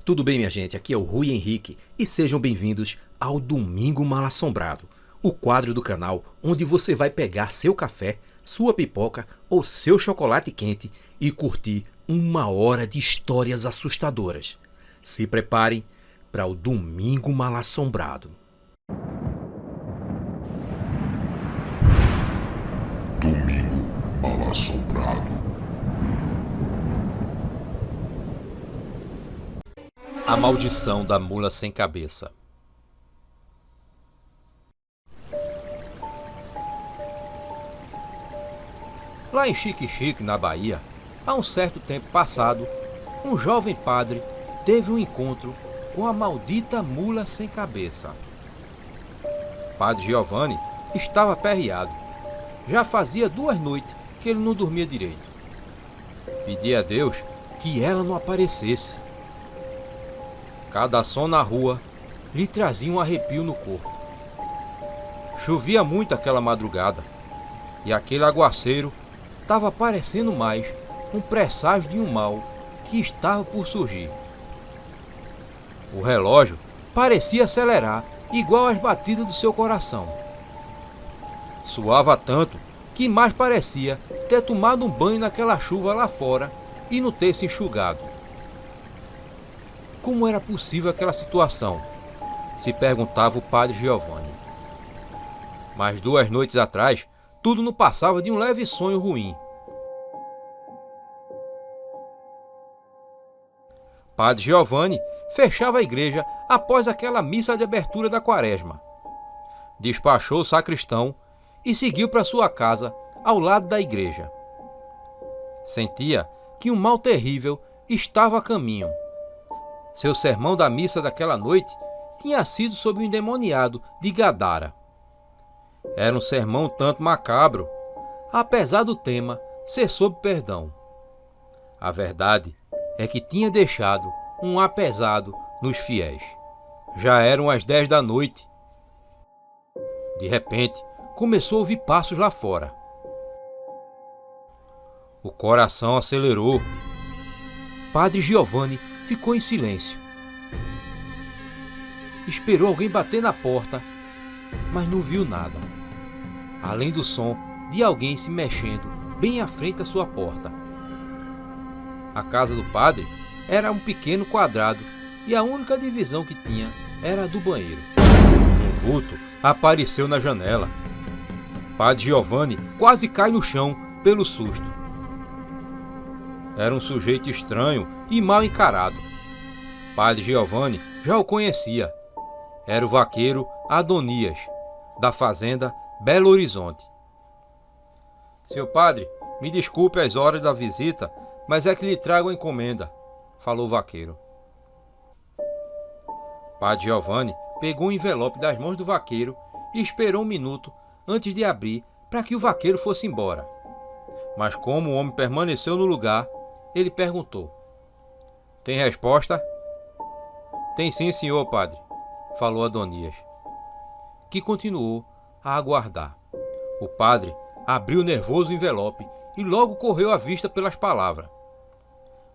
Tudo bem, minha gente? Aqui é o Rui Henrique e sejam bem-vindos ao Domingo Mal-Assombrado, o quadro do canal onde você vai pegar seu café, sua pipoca ou seu chocolate quente e curtir uma hora de histórias assustadoras. Se preparem para o Domingo Mal-Assombrado. Domingo Mal-Assombrado. A maldição da mula sem cabeça. Lá em Xique-Xique, na Bahia, há um certo tempo passado, um jovem padre teve um encontro com a maldita mula sem cabeça. Padre Giovanni estava aperreado. Já fazia 2 noites que ele não dormia direito. Pedia a Deus que ela não aparecesse. Cada som na rua lhe trazia um arrepio no corpo. Chovia muito aquela madrugada, e aquele aguaceiro estava parecendo mais um presságio de um mal que estava por surgir. O relógio parecia acelerar igual às batidas do seu coração. Suava tanto que mais parecia ter tomado um banho naquela chuva lá fora e não ter se enxugado. Como era possível aquela situação? Se perguntava o padre Giovanni. Mas 2 noites atrás, tudo não passava de um leve sonho ruim. Padre Giovanni fechava a igreja após aquela missa de abertura da quaresma. Despachou o sacristão e seguiu para sua casa ao lado da igreja. Sentia que um mal terrível estava a caminho. Seu sermão da missa daquela noite tinha sido sobre o endemoniado de Gadara. Era um sermão tanto macabro, apesar do tema ser sobre perdão. A verdade é que tinha deixado um ar pesado nos fiéis. Já eram as 10 da noite. De repente, começou a ouvir passos lá fora. O coração acelerou. Padre Giovanni ficou em silêncio. Esperou alguém bater na porta, mas não viu nada, além do som de alguém se mexendo bem à frente da sua porta. A casa do padre era um pequeno quadrado e a única divisão que tinha era a do banheiro. Um vulto apareceu na janela. Padre Giovanni quase cai no chão pelo susto. Era um sujeito estranho e mal encarado. Padre Giovanni já o conhecia. Era o vaqueiro Adonias, da fazenda Belo Horizonte. Seu padre, me desculpe as horas da visita, mas é que lhe trago a encomenda, falou o vaqueiro. Padre Giovanni pegou um envelope das mãos do vaqueiro e esperou 1 minuto antes de abrir para que o vaqueiro fosse embora. Mas como o homem permaneceu no lugar, ele perguntou: "Tem resposta?" "Tem sim, senhor padre", falou Adonias, que continuou a aguardar. O padre abriu nervoso o envelope e logo correu a vista pelas palavras.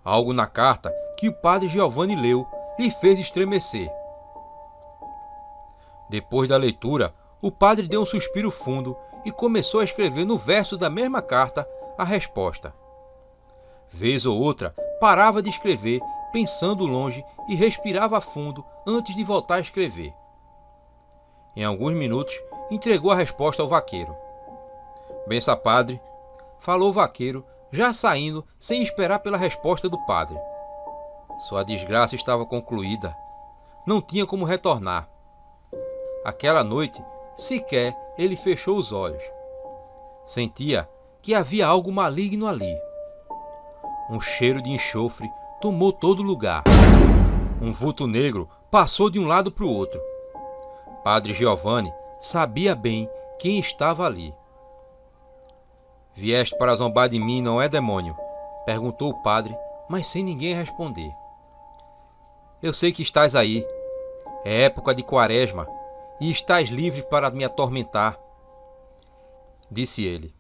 Algo na carta que o padre Giovanni leu lhe fez estremecer. Depois da leitura, o padre deu um suspiro fundo e começou a escrever no verso da mesma carta a resposta. Vez ou outra, parava de escrever, pensando longe, e respirava fundo antes de voltar a escrever. Em alguns minutos, entregou a resposta ao vaqueiro. "Bença, padre", falou o vaqueiro, já saindo sem esperar pela resposta do padre. Sua desgraça estava concluída. Não tinha como retornar. Aquela noite, sequer ele fechou os olhos. Sentia que havia algo maligno ali. Um cheiro de enxofre tomou todo lugar. Um vulto negro passou de um lado para o outro. Padre Giovanni sabia bem quem estava ali. "Vieste para zombar de mim, não é, demônio?", perguntou o padre, mas sem ninguém responder. "Eu sei que estás aí. É época de quaresma e estás livre para me atormentar", disse ele.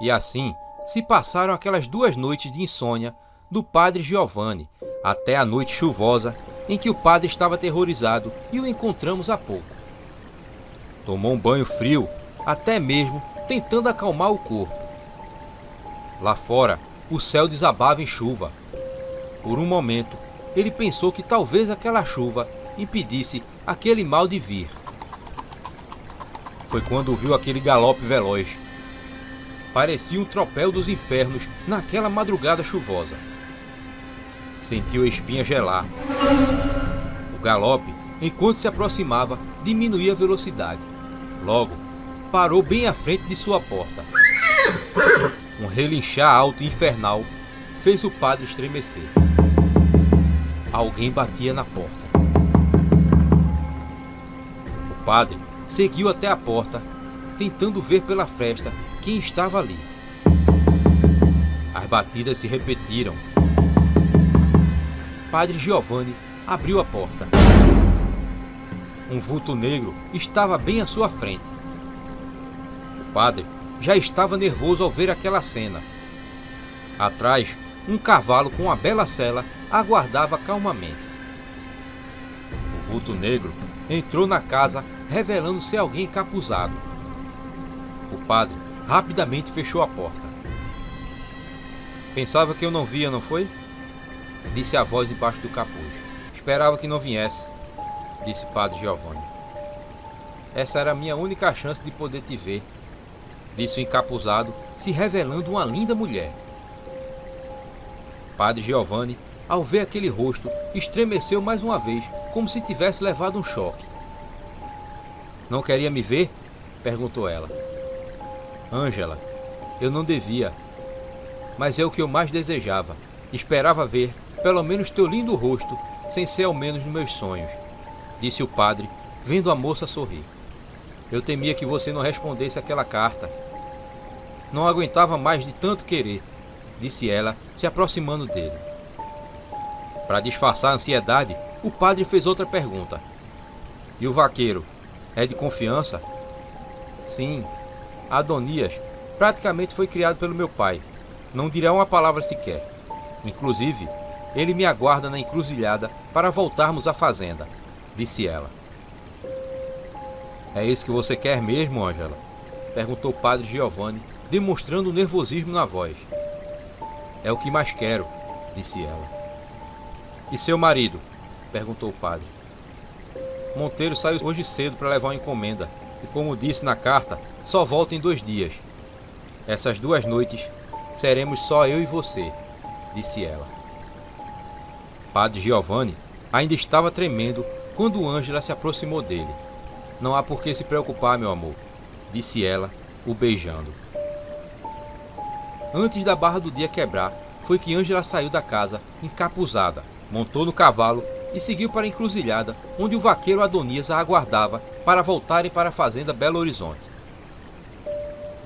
E assim se passaram aquelas 2 noites de insônia do padre Giovanni, até a noite chuvosa em que o padre estava aterrorizado e o encontramos há pouco. Tomou um banho frio, até mesmo tentando acalmar o corpo. Lá fora, o céu desabava em chuva. Por um momento, ele pensou que talvez aquela chuva impedisse aquele mal de vir. Foi quando viu aquele galope veloz. Parecia um tropel dos infernos naquela madrugada chuvosa. Sentiu a espinha gelar. O galope, enquanto se aproximava, diminuía a velocidade. Logo, parou bem à frente de sua porta. Um relinchar alto e infernal fez o padre estremecer. Alguém batia na porta. O padre seguiu até a porta, tentando ver pela fresta quem estava ali. As batidas se repetiram. Padre Giovanni abriu a porta. Um vulto negro estava bem à sua frente. O padre já estava nervoso ao ver aquela cena. Atrás, um cavalo com uma bela sela aguardava calmamente. O vulto negro entrou na casa, revelando ser alguém encapuzado. O padre rapidamente fechou a porta. Pensava que eu não via, não foi? Disse a voz debaixo do capuz. Esperava que não viesse, disse Padre Giovanni. Essa era a minha única chance de poder te ver, disse o encapuzado, se revelando uma linda mulher. Padre Giovanni, ao ver aquele rosto, estremeceu mais uma vez, como se tivesse levado um choque. Não queria me ver? Perguntou ela. Ângela, eu não devia, mas é o que eu mais desejava. Esperava ver, pelo menos, teu lindo rosto, sem ser ao menos nos meus sonhos, disse o padre, vendo a moça sorrir. Eu temia que você não respondesse aquela carta. Não aguentava mais de tanto querer, disse ela, se aproximando dele. Para disfarçar a ansiedade, o padre fez outra pergunta. E o vaqueiro, é de confiança? Sim, Adonias praticamente foi criado pelo meu pai. Não dirá uma palavra sequer. Inclusive, ele me aguarda na encruzilhada para voltarmos à fazenda, disse ela. É isso que você quer mesmo, Ângela? Perguntou o padre Giovanni, demonstrando nervosismo na voz. É o que mais quero, disse ela. E seu marido? Perguntou o padre. Monteiro saiu hoje cedo para levar uma encomenda e, como disse na carta, só volta em 2 dias. Essas 2 noites seremos só eu e você, disse ela. Padre Giovanni ainda estava tremendo quando Ângela se aproximou dele. Não há por que se preocupar, meu amor, disse ela, o beijando. Antes da barra do dia quebrar, foi que Ângela saiu da casa, encapuzada, montou no cavalo e seguiu para a encruzilhada, onde o vaqueiro Adonias a aguardava para voltarem para a fazenda Belo Horizonte.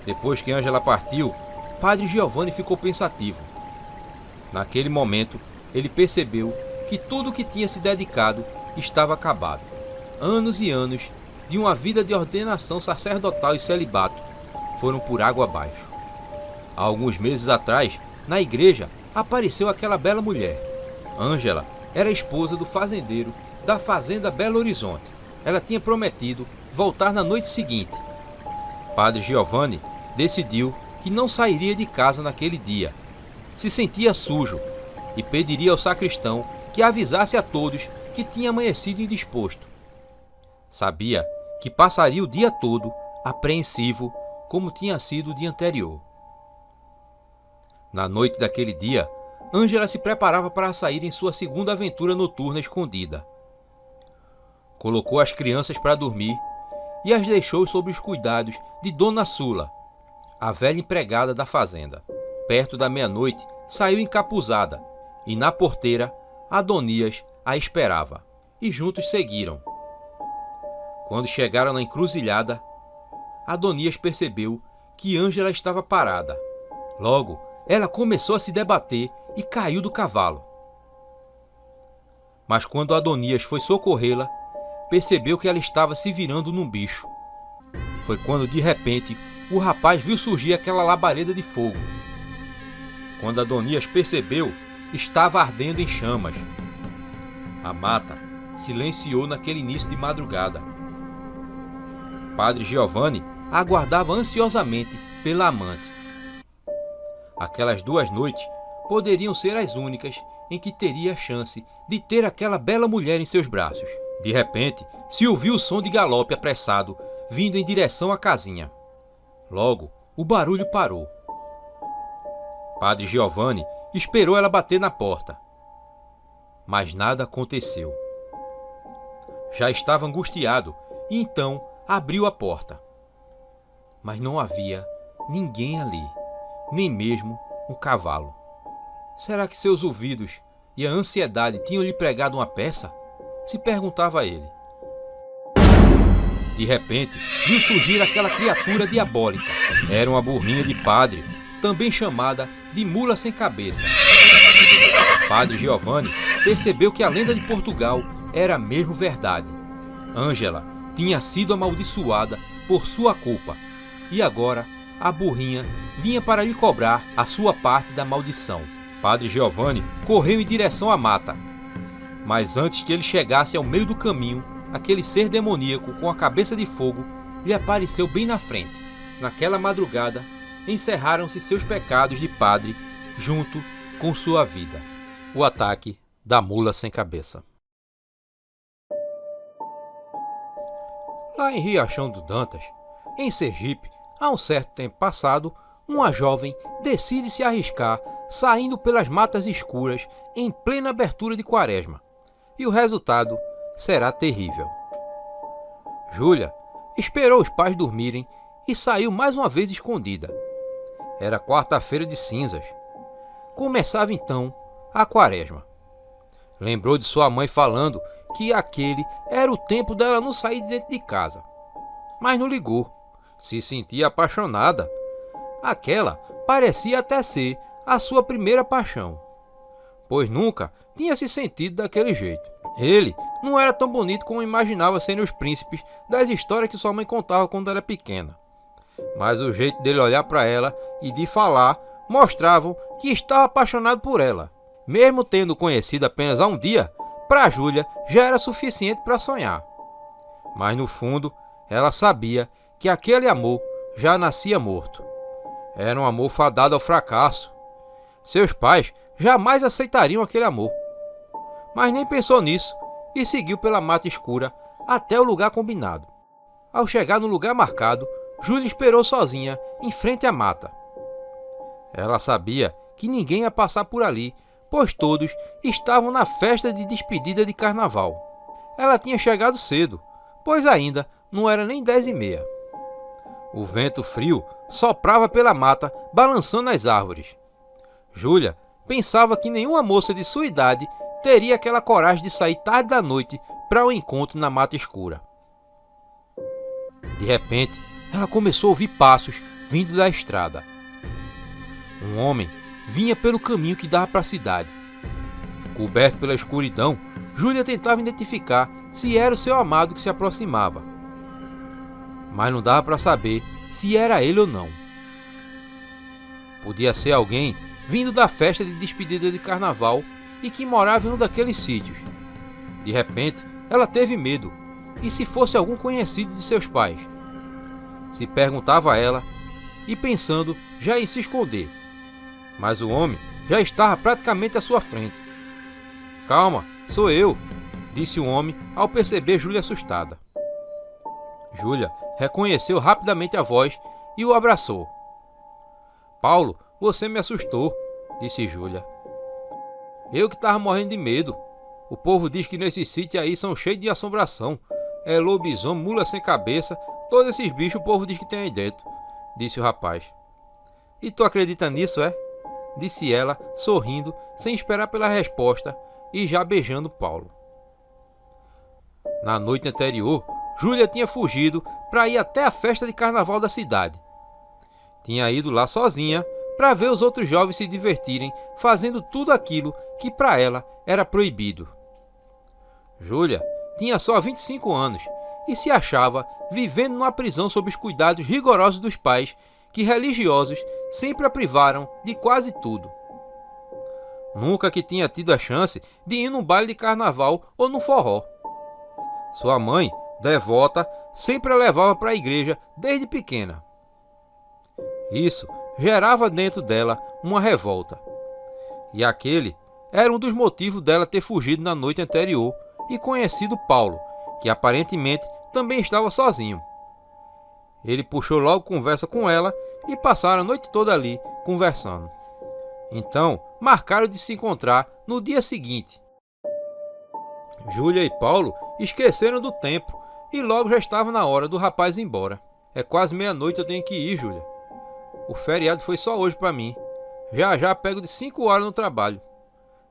Depois que Ângela partiu, Padre Giovanni ficou pensativo. Naquele momento, ele percebeu que tudo o que tinha se dedicado estava acabado. Anos e anos de uma vida de ordenação sacerdotal e celibato foram por água abaixo. Há alguns meses atrás, na igreja, apareceu aquela bela mulher. Ângela era a esposa do fazendeiro da fazenda Belo Horizonte. Ela tinha prometido voltar na noite seguinte. Padre Giovanni decidiu que não sairia de casa naquele dia. Se sentia sujo e pediria ao sacristão que avisasse a todos que tinha amanhecido indisposto. Sabia que passaria o dia todo apreensivo como tinha sido o dia anterior. Na noite daquele dia, Ângela se preparava para sair em sua segunda aventura noturna escondida. Colocou as crianças para dormir e as deixou sob os cuidados de Dona Sula, a velha empregada da fazenda. Perto da meia-noite, saiu encapuzada e na porteira, Adonias a esperava, e juntos seguiram. Quando chegaram na encruzilhada, Adonias percebeu que Ângela estava parada. Logo, ela começou a se debater e caiu do cavalo. Mas quando Adonias foi socorrê-la, percebeu que ela estava se virando num bicho. Foi quando, de repente, o rapaz viu surgir aquela labareda de fogo. Quando Adonias percebeu, estava ardendo em chamas. A mata silenciou naquele início de madrugada. Padre Giovanni aguardava ansiosamente pela amante. Aquelas 2 noites poderiam ser as únicas em que teria a chance de ter aquela bela mulher em seus braços. De repente, se ouviu o som de galope apressado vindo em direção à casinha. Logo, o barulho parou. Padre Giovanni esperou ela bater na porta. Mas nada aconteceu. Já estava angustiado e então abriu a porta. Mas não havia ninguém ali, nem mesmo um cavalo. Será que seus ouvidos e a ansiedade tinham lhe pregado uma peça? Se perguntava ele. De repente, viu surgir aquela criatura diabólica. Era uma burrinha de padre, também chamada de mula sem cabeça. Padre Giovanni percebeu que a lenda de Portugal era mesmo verdade. Ângela tinha sido amaldiçoada por sua culpa, e agora a burrinha vinha para lhe cobrar a sua parte da maldição. Padre Giovanni correu em direção à mata, mas antes que ele chegasse ao meio do caminho, aquele ser demoníaco com a cabeça de fogo lhe apareceu bem na frente. Naquela madrugada, encerraram-se seus pecados de padre junto com sua vida. O ataque da mula sem cabeça. Lá em Riachão do Dantas, em Sergipe, há um certo tempo passado, uma jovem decide se arriscar saindo pelas matas escuras em plena abertura de quaresma. E o resultado será terrível. Júlia esperou os pais dormirem e saiu mais uma vez escondida. Era quarta-feira de cinzas. Começava então a quaresma. Lembrou de sua mãe falando que aquele era o tempo dela não sair de dentro de casa. Mas não ligou. Se sentia apaixonada. Aquela parecia até ser a sua primeira paixão, pois nunca tinha se sentido daquele jeito. Ele não era tão bonito como imaginava serem os príncipes das histórias que sua mãe contava quando era pequena. Mas o jeito dele olhar para ela e de falar mostravam que estava apaixonado por ela. Mesmo tendo conhecido apenas há um dia, para Júlia já era suficiente para sonhar. Mas no fundo, ela sabia que aquele amor já nascia morto. Era um amor fadado ao fracasso. Seus pais jamais aceitariam aquele amor. Mas nem pensou nisso e seguiu pela mata escura até o lugar combinado. Ao chegar no lugar marcado, Júlia esperou sozinha em frente à mata. Ela sabia que ninguém ia passar por ali, pois todos estavam na festa de despedida de carnaval. Ela tinha chegado cedo, pois ainda não era nem 10h30. O vento frio soprava pela mata, balançando as árvores. Júlia pensava que nenhuma moça de sua idade teria aquela coragem de sair tarde da noite para um encontro na mata escura. De repente, ela começou a ouvir passos vindo da estrada. Um homem vinha pelo caminho que dava para a cidade. Coberto pela escuridão, Júlia tentava identificar se era o seu amado que se aproximava. Mas não dava para saber se era ele ou não. Podia ser alguém vindo da festa de despedida de carnaval e que morava em um daqueles sítios. De repente, ela teve medo. E se fosse algum conhecido de seus pais? Se perguntava a ela, e pensando já em se esconder. Mas o homem já estava praticamente à sua frente. "Calma, sou eu", disse o homem ao perceber Júlia assustada. Júlia reconheceu rapidamente a voz e o abraçou. "Paulo, você me assustou", disse Júlia. "Eu que estava morrendo de medo. O povo diz que nesses sítios aí são cheios de assombração. É lobisomem, mula sem cabeça, todos esses bichos o povo diz que tem aí dentro", disse o rapaz. "E tu acredita nisso, é?", disse ela, sorrindo, sem esperar pela resposta e já beijando Paulo. Na noite anterior, Júlia tinha fugido para ir até a festa de carnaval da cidade. Tinha ido lá sozinha para ver os outros jovens se divertirem, fazendo tudo aquilo que para ela era proibido. Júlia tinha só 25 anos e se achava vivendo numa prisão sob os cuidados rigorosos dos pais, que religiosos sempre a privaram de quase tudo. Nunca que tinha tido a chance de ir num baile de carnaval ou num forró. Sua mãe, devota, sempre a levava para a igreja desde pequena. Isso gerava dentro dela uma revolta. E aquele era um dos motivos dela ter fugido na noite anterior e conhecido Paulo, que aparentemente também estava sozinho. Ele puxou logo conversa com ela e passaram a noite toda ali conversando. Então, marcaram de se encontrar no dia seguinte. Júlia e Paulo esqueceram do tempo e logo já estava na hora do rapaz ir embora. É quase meia-noite, eu tenho que ir, Júlia. O feriado foi só hoje para mim. Já já pego de 5 horas no trabalho.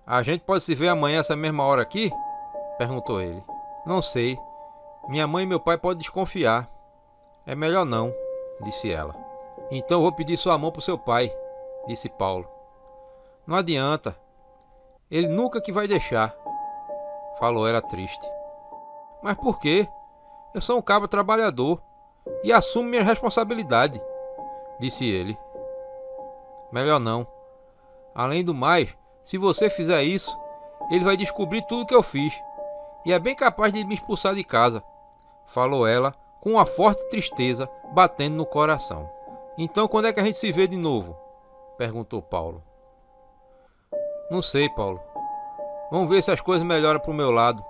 A gente pode se ver amanhã essa mesma hora aqui? Perguntou ele. Não sei. Minha mãe e meu pai podem desconfiar. É melhor não, disse ela. Então eu vou pedir sua mão pro seu pai, disse Paulo. Não adianta. Ele nunca que vai deixar, falou ela triste. Mas por quê? Eu sou um cabra trabalhador e assumo minha responsabilidade, disse ele. Melhor não. Além do mais, se você fizer isso, ele vai descobrir tudo que eu fiz e é bem capaz de me expulsar de casa, falou ela com uma forte tristeza batendo no coração. Então quando é que a gente se vê de novo? Perguntou Paulo. Não sei, Paulo. Vamos ver se as coisas melhoram pro meu lado,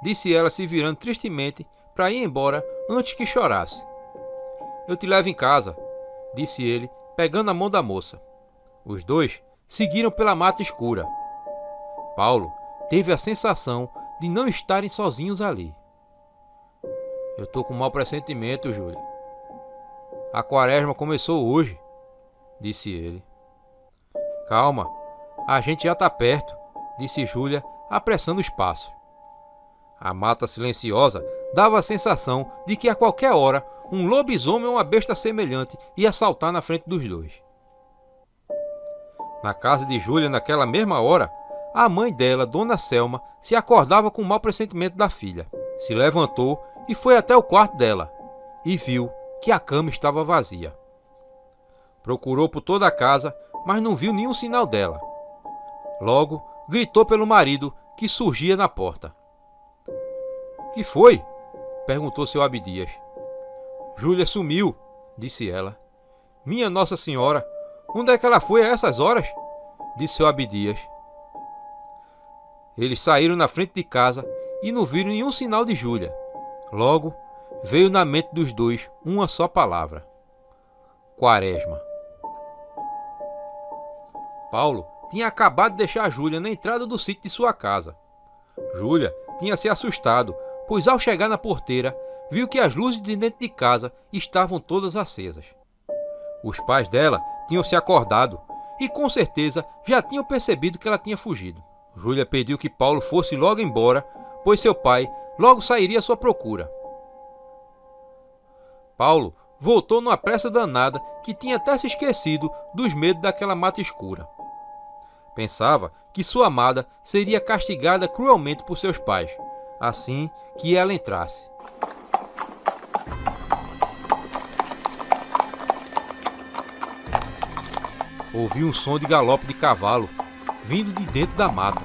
disse ela se virando tristemente para ir embora antes que chorasse. Eu te levo em casa, disse ele, pegando a mão da moça. Os dois seguiram pela mata escura. Paulo teve a sensação de não estarem sozinhos ali. Eu tô com um mau pressentimento, Júlia. A quaresma começou hoje, disse ele. Calma, a gente já tá perto, disse Júlia, apressando os passos. A mata silenciosa dava a sensação de que a qualquer hora um lobisomem ou uma besta semelhante ia saltar na frente dos dois. Na casa de Júlia, naquela mesma hora, a mãe dela, Dona Selma, se acordava com o mau pressentimento da filha. Se levantou e foi até o quarto dela e viu que a cama estava vazia. Procurou por toda a casa, mas não viu nenhum sinal dela. Logo, gritou pelo marido, que surgia na porta. Que foi? Perguntou seu Abdias. Júlia sumiu, disse ela. Minha Nossa Senhora, onde é que ela foi a essas horas? Disse seu Abdias. Eles saíram na frente de casa e não viram nenhum sinal de Júlia. Logo, veio na mente dos dois uma só palavra: Quaresma. Paulo tinha acabado de deixar Júlia na entrada do sítio de sua casa. Júlia tinha se assustado, pois ao chegar na porteira, viu que as luzes de dentro de casa estavam todas acesas. Os pais dela tinham se acordado e com certeza já tinham percebido que ela tinha fugido. Júlia pediu que Paulo fosse logo embora, pois seu pai logo sairia à sua procura. Paulo voltou numa pressa danada que tinha até se esquecido dos medos daquela mata escura. Pensava que sua amada seria castigada cruelmente por seus pais, assim que ela entrasse. Ouviu um som de galope de cavalo, vindo de dentro da mata.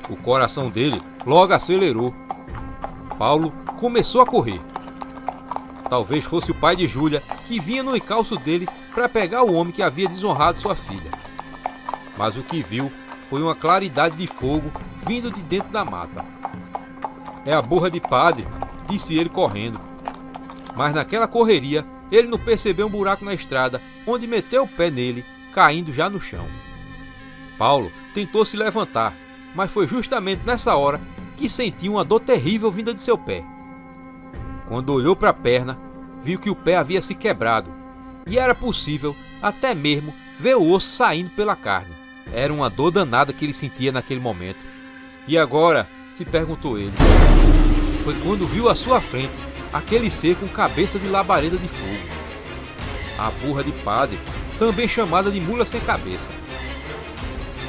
O coração dele logo acelerou. Paulo começou a correr. Talvez fosse o pai de Júlia que vinha no encalço dele para pegar o homem que havia desonrado sua filha. Mas o que viu foi uma claridade de fogo vindo de dentro da mata. É a burra de padre, disse ele correndo. Mas naquela correria, ele não percebeu um buraco na estrada, onde meteu o pé nele, caindo já no chão. Paulo tentou se levantar, mas foi justamente nessa hora que sentiu uma dor terrível vinda de seu pé. Quando olhou para a perna, viu que o pé havia se quebrado, e era possível até mesmo ver o osso saindo pela carne. Era uma dor danada que ele sentia naquele momento. E agora, se perguntou ele, foi quando viu à sua frente aquele ser com cabeça de labareda de fogo. A burra de padre, também chamada de mula sem cabeça.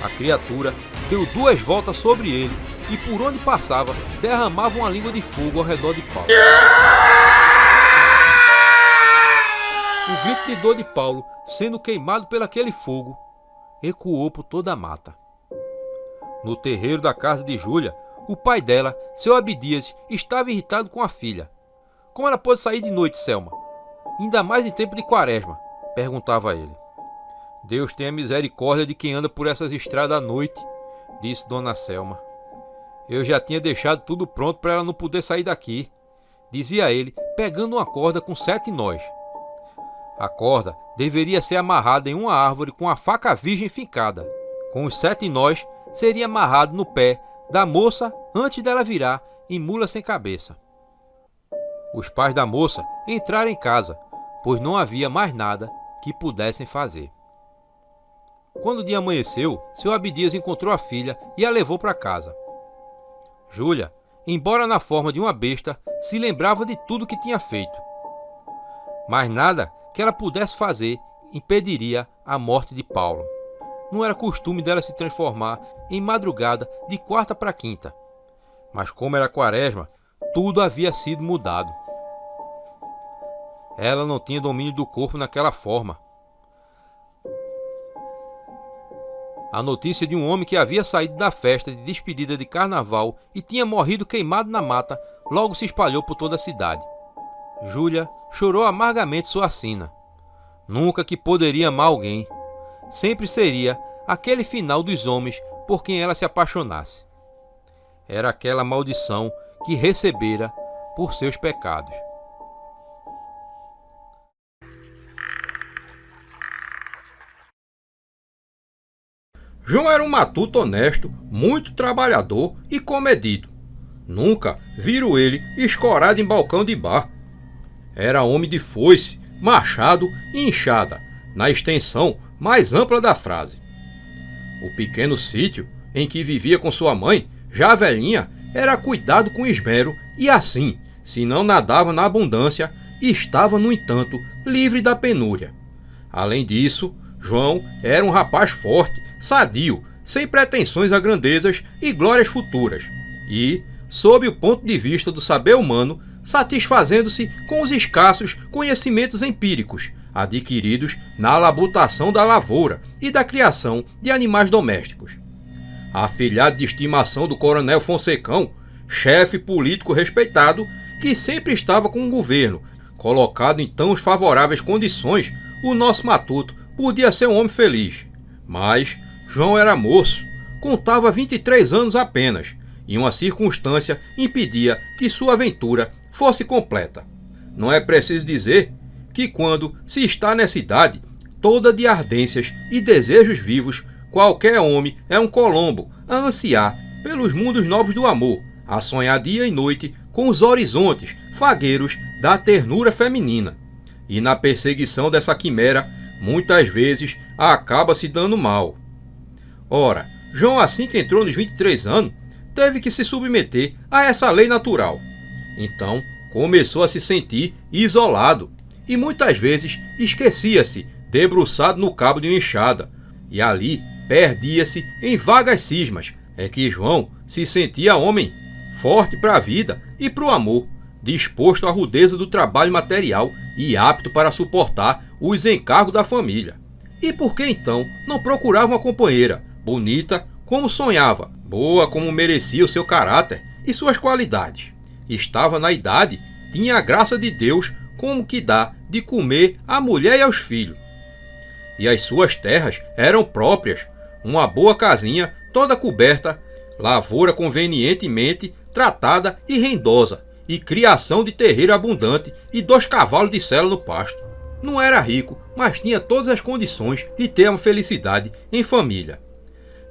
A criatura deu 2 voltas sobre ele e por onde passava derramava uma língua de fogo ao redor de Paulo. O grito de dor de Paulo, sendo queimado pelaquele fogo, ecoou por toda a mata. No terreiro da casa de Júlia, o pai dela, seu Abdias, estava irritado com a filha. Como ela pôde sair de noite, Selma? Ainda mais em tempo de quaresma, perguntava ele. Deus tenha misericórdia de quem anda por essas estradas à noite, disse Dona Selma. Eu já tinha deixado tudo pronto para ela não poder sair daqui, dizia ele, pegando uma corda com 7 nós. A corda deveria ser amarrada em uma árvore com a faca virgem fincada. Com os 7 nós, seria amarrado no pé da moça antes dela virar em mula sem cabeça. Os pais da moça entraram em casa, pois não havia mais nada que pudessem fazer. Quando o dia amanheceu, seu Abdias encontrou a filha e a levou para casa. Júlia, embora na forma de uma besta, se lembrava de tudo que tinha feito. Mas nada que ela pudesse fazer impediria a morte de Paulo. Não era costume dela se transformar em madrugada de quarta para quinta. Mas como era quaresma, tudo havia sido mudado. Ela não tinha domínio do corpo naquela forma. A notícia de um homem que havia saído da festa de despedida de carnaval e tinha morrido queimado na mata logo se espalhou por toda a cidade. Júlia chorou amargamente sua sina. Nunca que poderia amar alguém. Sempre seria aquele final dos homens por quem ela se apaixonasse. Era aquela maldição que recebera por seus pecados. João era um matuto honesto, muito trabalhador e comedido. Nunca viram ele escorado em balcão de bar. Era homem de foice, machado e enxada, na extensão mais ampla da frase. O pequeno sítio em que vivia com sua mãe, já velhinha, era cuidado com esmero e assim, se não nadava na abundância, estava, no entanto, livre da penúria. Além disso, João era um rapaz forte, sadio, sem pretensões a grandezas e glórias futuras, e, sob o ponto de vista do saber humano, satisfazendo-se com os escassos conhecimentos empíricos, adquiridos na labutação da lavoura e da criação de animais domésticos. Afilhado de estimação do coronel Fonsecão, chefe político respeitado, que sempre estava com o governo, colocado em tão favoráveis condições, o nosso matuto podia ser um homem feliz. Mas João era moço, contava 23 anos apenas, e uma circunstância impedia que sua aventura fosse completa. Não é preciso dizer que quando se está nessa idade, toda de ardências e desejos vivos, qualquer homem é um Colombo a ansiar pelos mundos novos do amor, a sonhar dia e noite com os horizontes fagueiros da ternura feminina. E na perseguição dessa quimera, muitas vezes acaba se dando mal. Ora, João, assim que entrou nos 23 anos, teve que se submeter a essa lei natural. Então, começou a se sentir isolado e muitas vezes esquecia-se, debruçado no cabo de uma enxada, e ali perdia-se em vagas cismas. É que João se sentia homem, forte para a vida e para o amor, disposto à rudeza do trabalho material e apto para suportar os encargos da família. E por que então não procurava uma companheira, bonita como sonhava, boa como merecia o seu caráter e suas qualidades? Estava na idade, tinha a graça de Deus como que dá de comer à mulher e aos filhos. E as suas terras eram próprias, uma boa casinha toda coberta, lavoura convenientemente tratada e rendosa, e criação de terreiro abundante e 2 cavalos de sela no pasto. Não era rico, mas tinha todas as condições de ter uma felicidade em família.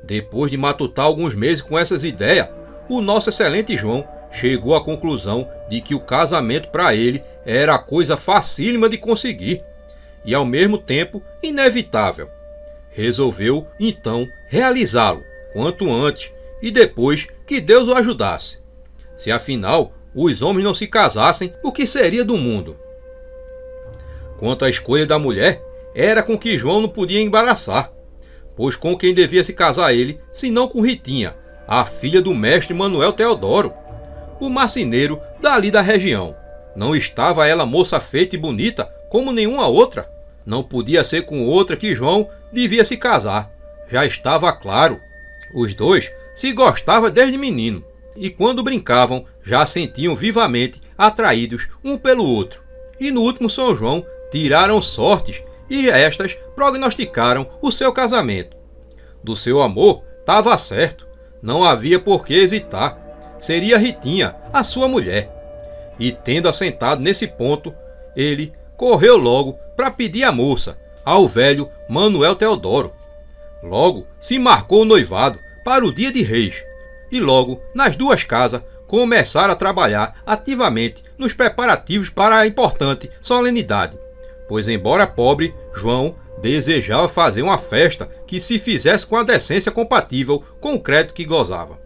Depois de matutar alguns meses com essas ideias, o nosso excelente João chegou à conclusão de que o casamento para ele era coisa facílima de conseguir e ao mesmo tempo inevitável. Resolveu então realizá-lo quanto antes e depois que Deus o ajudasse. Se afinal os homens não se casassem, o que seria do mundo? Quanto à escolha da mulher, era com que João não podia embaraçar, pois com quem devia se casar ele, senão com Ritinha, a filha do mestre Manuel Teodoro, o marceneiro dali da região. Não estava ela moça feita e bonita como nenhuma outra? Não podia ser com outra que João devia se casar. Já estava claro. Os dois se gostava desde menino, e quando brincavam já sentiam vivamente atraídos um pelo outro. E no último São João tiraram sortes e estas prognosticaram o seu casamento. Do seu amor estava certo, não havia por que hesitar, seria Ritinha, a sua mulher. E tendo assentado nesse ponto, ele correu logo para pedir a moça ao velho Manuel Teodoro. Logo se marcou o noivado para o dia de Reis, e logo nas duas casas começaram a trabalhar ativamente nos preparativos para a importante solenidade, pois embora pobre, João desejava fazer uma festa que se fizesse com a decência compatível com o crédito que gozava.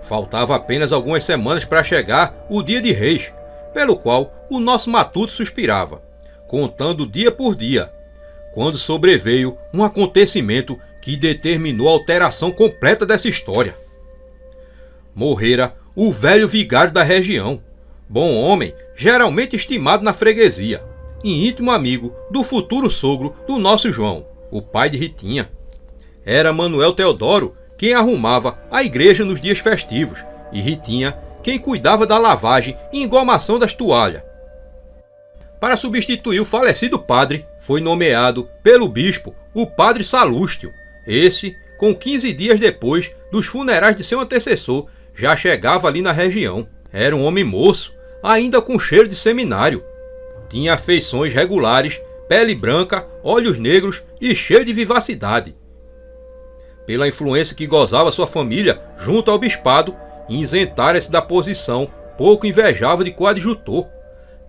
Faltava apenas algumas semanas para chegar o dia de Reis, pelo qual o nosso matuto suspirava, contando dia por dia, quando sobreveio um acontecimento que determinou a alteração completa dessa história. Morrera o velho vigário da região, bom homem, geralmente estimado na freguesia, e íntimo amigo do futuro sogro do nosso João, o pai de Ritinha. Era Manuel Teodoro quem arrumava a igreja nos dias festivos, e Ritinha quem cuidava da lavagem e engomação das toalhas. Para substituir o falecido padre, foi nomeado pelo bispo o padre Salústio. Esse, com 15 dias depois dos funerais de seu antecessor, já chegava ali na região. Era um homem moço, ainda com cheiro de seminário. Tinha feições regulares, pele branca, olhos negros e cheio de vivacidade. Pela influência que gozava sua família junto ao bispado, isentara-se da posição pouco invejável de coadjutor,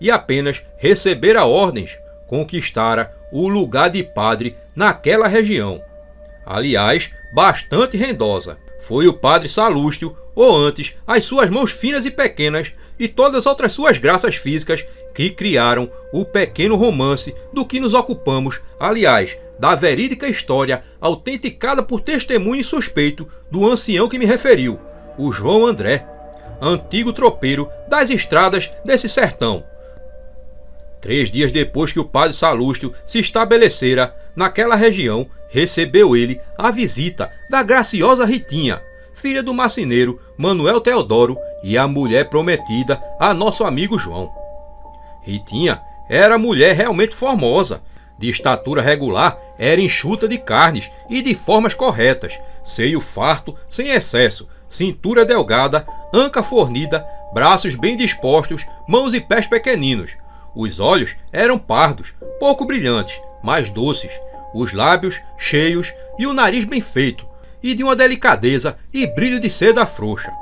e apenas recebera ordens, conquistara o lugar de padre naquela região. Aliás, bastante rendosa. Foi o padre Salústio, ou antes, as suas mãos finas e pequenas, e todas outras suas graças físicas, que criaram o pequeno romance do que nos ocupamos, aliás, da verídica história autenticada por testemunho suspeito do ancião que me referiu, o João André, antigo tropeiro das estradas desse sertão. 3 dias depois que o padre Salústio se estabelecera naquela região, recebeu ele a visita da graciosa Ritinha, filha do marceneiro Manuel Teodoro e a mulher prometida a nosso amigo João. Ritinha era mulher realmente formosa, de estatura regular, era enxuta de carnes e de formas corretas, seio farto sem excesso, cintura delgada, anca fornida, braços bem dispostos, mãos e pés pequeninos. Os olhos eram pardos, pouco brilhantes, mas doces, os lábios cheios e o nariz bem feito, e de uma delicadeza e brilho de seda frouxa.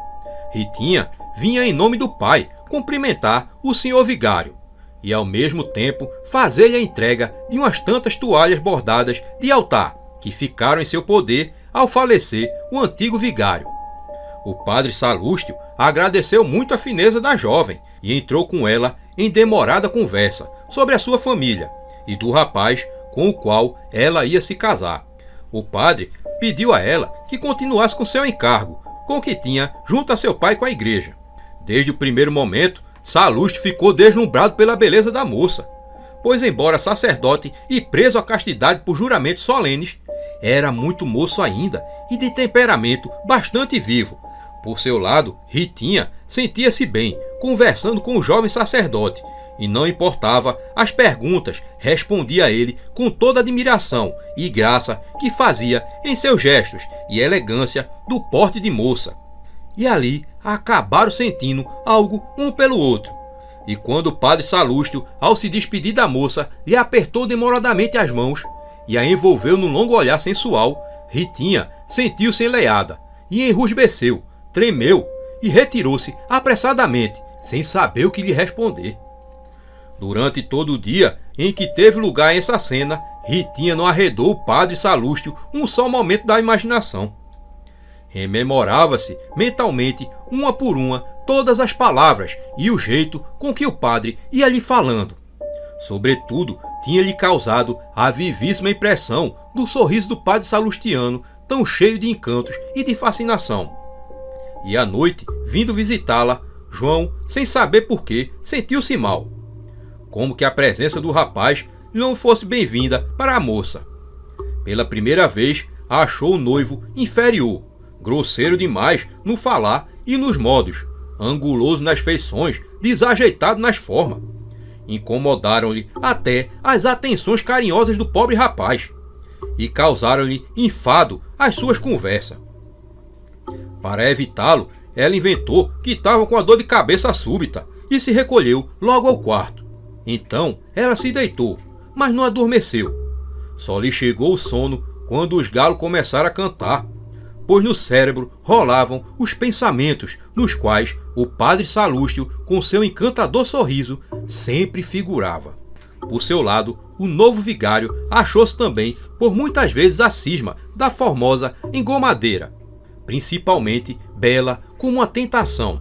Ritinha vinha em nome do pai cumprimentar o senhor vigário, e ao mesmo tempo fazer-lhe a entrega de umas tantas toalhas bordadas de altar, que ficaram em seu poder ao falecer o antigo vigário. O padre Salústio agradeceu muito a fineza da jovem e entrou com ela em demorada conversa sobre a sua família e do rapaz com o qual ela ia se casar. O padre pediu a ela que continuasse com seu encargo, com o que tinha junto a seu pai com a igreja. Desde o primeiro momento, Salústio ficou deslumbrado pela beleza da moça, pois embora sacerdote e preso à castidade por juramentos solenes, era muito moço ainda e de temperamento bastante vivo. Por seu lado, Ritinha sentia-se bem conversando com o jovem sacerdote, e não importava as perguntas, respondia a ele com toda a admiração e graça que fazia em seus gestos e elegância do porte de moça. E ali acabaram sentindo algo um pelo outro. E quando o padre Salústio, ao se despedir da moça, lhe apertou demoradamente as mãos e a envolveu num longo olhar sensual, Ritinha sentiu-se enleada e enrubesceu, tremeu e retirou-se apressadamente, sem saber o que lhe responder. Durante todo o dia em que teve lugar essa cena, Ritinha não arredou o padre Salústio um só momento da imaginação. Rememorava-se mentalmente, uma por uma, todas as palavras e o jeito com que o padre ia lhe falando. Sobretudo, tinha-lhe causado a vivíssima impressão do sorriso do padre salustiano, tão cheio de encantos e de fascinação. E à noite, vindo visitá-la, João, sem saber porquê, sentiu-se mal. Como que a presença do rapaz não fosse bem-vinda para a moça. Pela primeira vez, achou o noivo inferior, grosseiro demais no falar e nos modos, anguloso nas feições, desajeitado nas formas. Incomodaram-lhe até as atenções carinhosas do pobre rapaz e causaram-lhe enfado as suas conversas. Para evitá-lo, ela inventou que estava com a dor de cabeça súbita e se recolheu logo ao quarto. Então ela se deitou, mas não adormeceu. Só lhe chegou o sono quando os galos começaram a cantar, pois no cérebro rolavam os pensamentos nos quais o padre Salústio, com seu encantador sorriso, sempre figurava. Por seu lado, o novo vigário achou-se também por muitas vezes a cisma da formosa engomadeira, principalmente bela como uma tentação.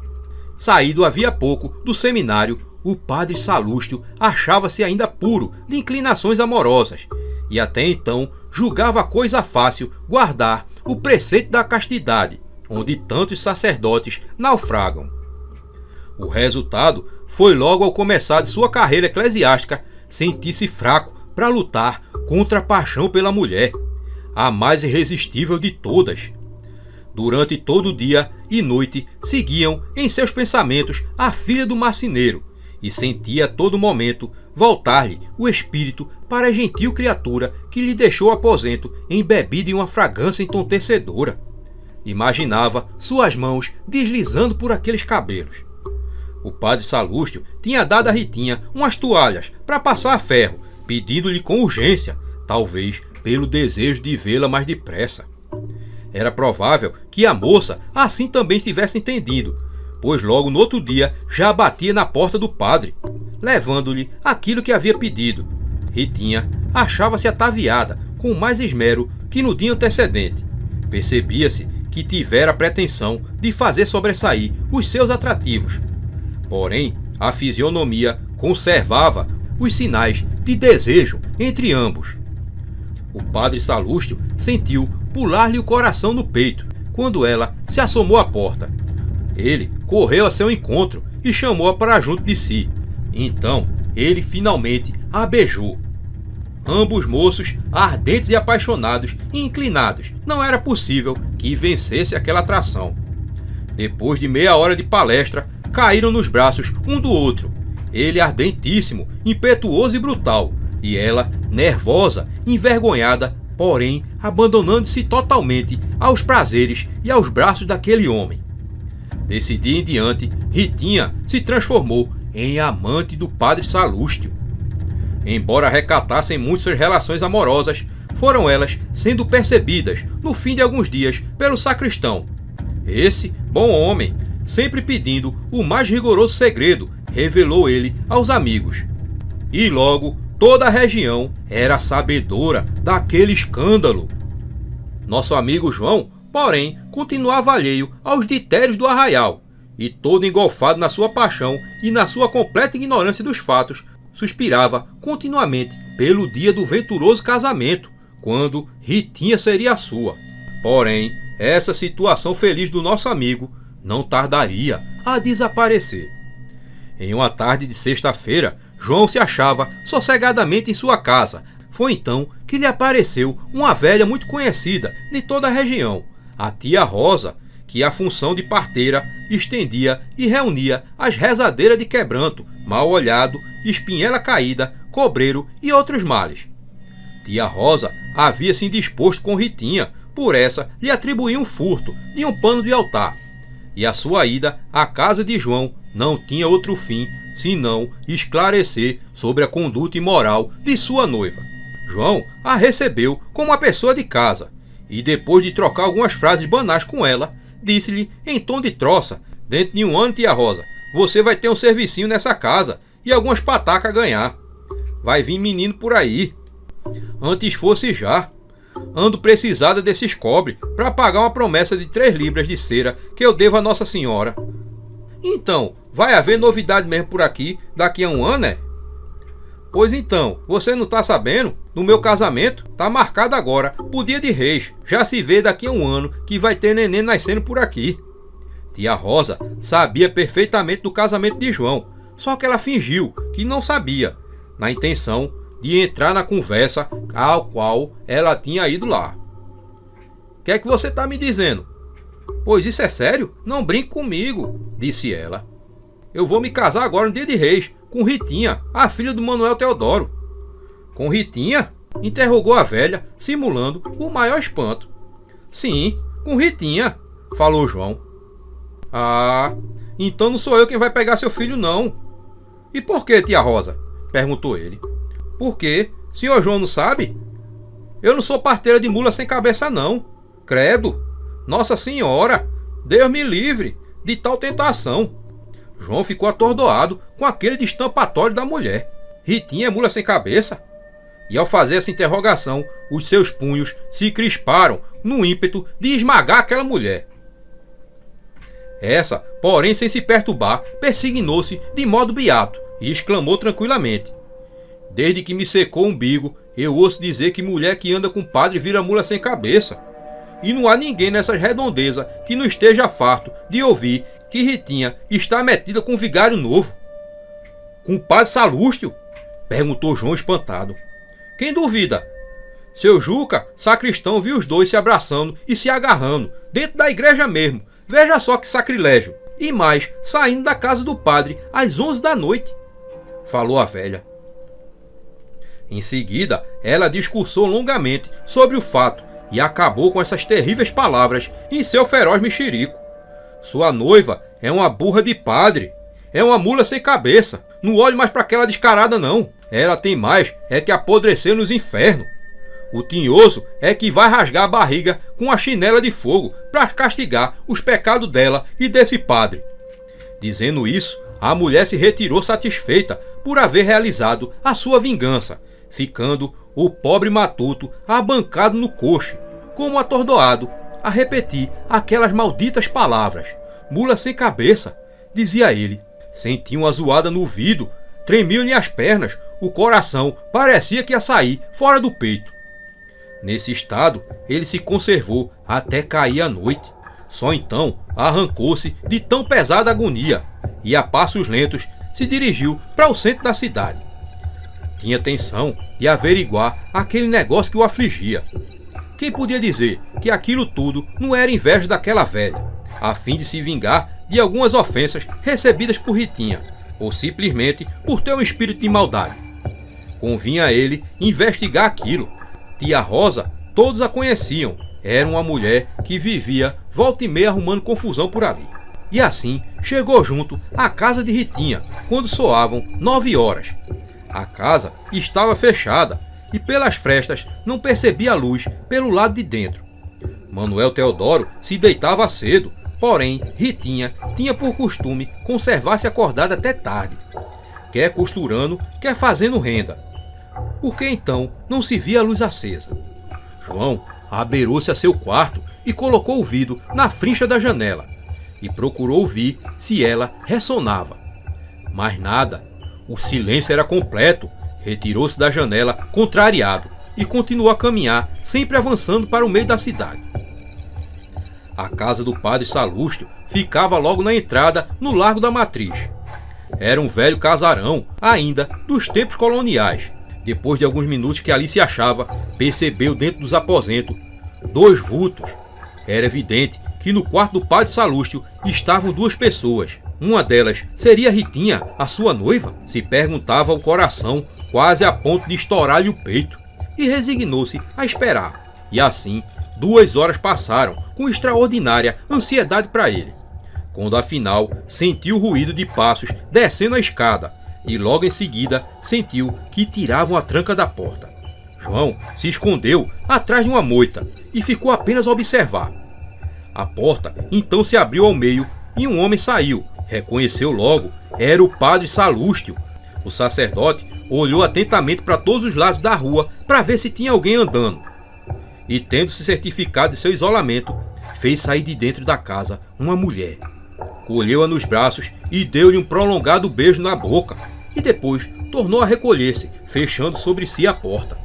Saído havia pouco do seminário, o padre Salústio achava-se ainda puro de inclinações amorosas, e até então julgava coisa fácil guardar o preceito da castidade, onde tantos sacerdotes naufragam. O resultado foi logo ao começar de sua carreira eclesiástica sentir-se fraco para lutar contra a paixão pela mulher, a mais irresistível de todas. Durante todo o dia e noite seguiam em seus pensamentos a filha do marceneiro, e sentia a todo momento voltar-lhe o espírito para a gentil criatura que lhe deixou o aposento embebida em uma fragrância entontecedora. Imaginava suas mãos deslizando por aqueles cabelos. O padre Salústio tinha dado a Ritinha umas toalhas para passar a ferro, pedindo-lhe com urgência, talvez pelo desejo de vê-la mais depressa. Era provável que a moça assim também tivesse entendido, pois logo no outro dia já batia na porta do padre, levando-lhe aquilo que havia pedido. Ritinha achava-se ataviada com mais esmero que no dia antecedente. Percebia-se que tivera a pretensão de fazer sobressair os seus atrativos. Porém, a fisionomia conservava os sinais de desejo entre ambos. O padre Salústio sentiu pular-lhe o coração no peito quando ela se assomou à porta. Ele correu a seu encontro e chamou-a para junto de si. Então, ele finalmente a beijou. Ambos moços, ardentes e apaixonados e inclinados, não era possível que vencesse aquela atração. Depois de meia hora de palestra, caíram nos braços um do outro. Ele ardentíssimo, impetuoso e brutal, e ela nervosa, envergonhada, porém abandonando-se totalmente aos prazeres e aos braços daquele homem. Desse dia em diante, Ritinha se transformou em amante do padre Salústio. Embora recatassem muito suas relações amorosas, foram elas sendo percebidas no fim de alguns dias pelo sacristão. Esse, bom homem, sempre pedindo o mais rigoroso segredo, revelou ele aos amigos. E logo toda a região era sabedora daquele escândalo. Nosso amigo João, porém, continuava alheio aos ditérios do arraial, e todo engolfado na sua paixão e na sua completa ignorância dos fatos, suspirava continuamente pelo dia do venturoso casamento, quando Ritinha seria a sua. Porém, essa situação feliz do nosso amigo não tardaria a desaparecer. Em uma tarde de sexta-feira, João se achava sossegadamente em sua casa. Foi então que lhe apareceu uma velha muito conhecida de toda a região, a tia Rosa, que a função de parteira estendia e reunia as rezadeiras de quebranto, mal olhado, espinhela caída, cobreiro e outros males. Tia Rosa havia se indisposto com Ritinha, por essa lhe atribuía um furto de um pano de altar, e a sua ida à casa de João não tinha outro fim senão esclarecer sobre a conduta imoral de sua noiva. João a recebeu como uma pessoa de casa, e depois de trocar algumas frases banais com ela, disse-lhe em tom de troça: "Dentro de um ano, tia Rosa, você vai ter um servicinho nessa casa e algumas patacas a ganhar. Vai vir menino por aí. Antes fosse já. Ando precisada desses cobre para pagar uma promessa de 3 libras de cera que eu devo a Nossa Senhora." "Então, vai haver novidade mesmo por aqui daqui a um ano, é?" "Pois então, você não está sabendo? No meu casamento tá marcado agora pro dia de Reis. Já se vê daqui a um ano que vai ter neném nascendo por aqui." Tia Rosa sabia perfeitamente do casamento de João, só que ela fingiu que não sabia, na intenção de entrar na conversa ao qual ela tinha ido lá. "O que é que você tá me dizendo?" Pois isso é sério? Não brinque comigo, disse ela. Eu vou me casar agora no dia de Reis, com Ritinha, a filha do Manuel Teodoro. Com Ritinha? Interrogou a velha, simulando o maior espanto. Sim, com Ritinha, falou João. Ah, então não sou eu quem vai pegar seu filho, não. E por que, tia Rosa? Perguntou ele. Por quê? Senhor João não sabe? Eu não sou parteira de mula sem cabeça, não. Credo! Nossa Senhora! Deus me livre de tal tentação. João ficou atordoado com aquele destampatório da mulher. Ritinha é mula sem cabeça? E ao fazer essa interrogação, os seus punhos se crisparam no ímpeto de esmagar aquela mulher. Essa, porém, sem se perturbar, persignou-se de modo beato e exclamou tranquilamente: Desde que me secou o umbigo, eu ouço dizer que mulher que anda com padre vira mula sem cabeça. E não há ninguém nessas redondezas que não esteja farto de ouvir que Ritinha está metida com um vigário novo. Com o padre Salústio? Perguntou João espantado. Quem duvida? Seu Juca, sacristão, viu os dois se abraçando e se agarrando, dentro da igreja mesmo. Veja só que sacrilégio. E mais, saindo da casa do padre às 11 da noite, falou a velha. Em seguida, ela discursou longamente sobre o fato e acabou com essas terríveis palavras em seu feroz mexerico. Sua noiva é uma burra de padre, é uma mula sem cabeça. Não olhe mais para aquela descarada, não. Ela tem mais é que apodrecer nos infernos. O tinhoso é que vai rasgar a barriga com a chinela de fogo para castigar os pecados dela e desse padre. Dizendo isso, a mulher se retirou satisfeita por haver realizado a sua vingança, ficando o pobre matuto abancado no coche, como atordoado, a repetir aquelas malditas palavras. Mula sem cabeça, dizia ele. Sentia uma zoada no ouvido, tremiam-lhe as pernas, o coração parecia que ia sair fora do peito. Nesse estado, ele se conservou até cair a noite. Só então arrancou-se de tão pesada agonia e a passos lentos se dirigiu para o centro da cidade. Tinha intenção de averiguar aquele negócio que o afligia. Quem podia dizer que aquilo tudo não era inveja daquela velha, a fim de se vingar de algumas ofensas recebidas por Ritinha, ou simplesmente por ter um espírito de maldade? Convinha a ele investigar aquilo. Tia Rosa, todos a conheciam. Era uma mulher que vivia volta e meia arrumando confusão por ali. E assim chegou junto à casa de Ritinha, quando soavam 9 horas. A casa estava fechada e pelas frestas não percebia a luz pelo lado de dentro. Manuel Teodoro se deitava cedo, porém Ritinha tinha por costume conservar-se acordada até tarde, quer costurando, quer fazendo renda. Por que então não se via a luz acesa? João abeirou-se a seu quarto e colocou o vidro na frincha da janela e procurou ouvir se ela ressonava. Mas nada. O silêncio era completo. Retirou-se da janela contrariado e continuou a caminhar, sempre avançando para o meio da cidade. A casa do padre Salústio ficava logo na entrada no Largo da Matriz. Era um velho casarão, ainda dos tempos coloniais. Depois de alguns minutos que ali se achava, percebeu dentro dos aposentos 2 vultos. Era evidente que no quarto do padre Salústio estavam 2 pessoas. Uma delas seria Ritinha, a sua noiva? Se perguntava o coração, quase a ponto de estourar-lhe o peito. E resignou-se a esperar. E assim, 2 horas passaram, com extraordinária ansiedade para ele. Quando afinal sentiu o ruído de passos descendo a escada, e logo em seguida sentiu que tiravam a tranca da porta. João se escondeu atrás de uma moita e ficou apenas a observar. A porta então se abriu ao meio e um homem saiu. Reconheceu logo, era o padre Salústio. O sacerdote olhou atentamente para todos os lados da rua para ver se tinha alguém andando. E tendo se certificado de seu isolamento, fez sair de dentro da casa uma mulher. Colheu-a nos braços e deu-lhe um prolongado beijo na boca, e depois tornou a recolher-se, fechando sobre si a porta.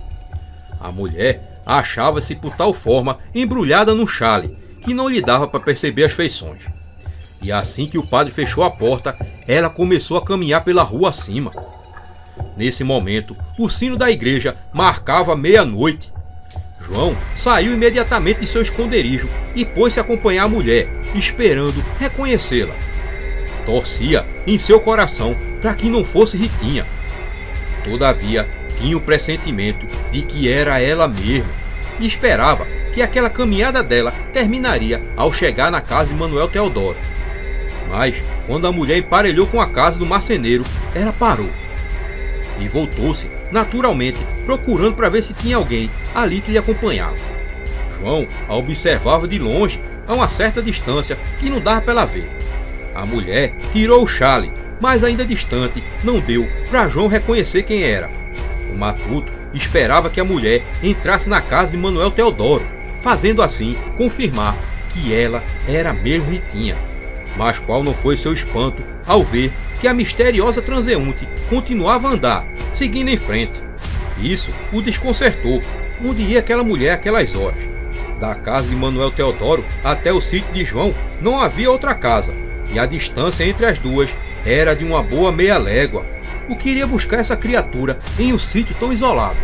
A mulher achava-se por tal forma embrulhada num chale, que não lhe dava para perceber as feições. E assim que o padre fechou a porta, ela começou a caminhar pela rua acima. Nesse momento, o sino da igreja marcava 00:30. João saiu imediatamente de seu esconderijo e pôs-se a acompanhar a mulher, esperando reconhecê-la. Torcia em seu coração para que não fosse Ritinha. Todavia, tinha o pressentimento de que era ela mesma e esperava que aquela caminhada dela terminaria ao chegar na casa de Manuel Teodoro. Mas, quando a mulher emparelhou com a casa do marceneiro, ela parou e voltou-se, naturalmente, procurando para ver se tinha alguém ali que lhe acompanhava. João a observava de longe, a uma certa distância que não dava para ela ver. A mulher tirou o chale, mas ainda distante, não deu para João reconhecer quem era. O matuto esperava que a mulher entrasse na casa de Manuel Teodoro, fazendo assim confirmar que ela era mesmo Ritinha. Mas qual não foi seu espanto ao ver que a misteriosa transeunte continuava a andar, seguindo em frente. Isso o desconcertou. Onde ia aquela mulher àquelas horas? Da casa de Manuel Teodoro até o sítio de João não havia outra casa, e a distância entre as duas era de uma boa meia légua. O que iria buscar essa criatura em um sítio tão isolado?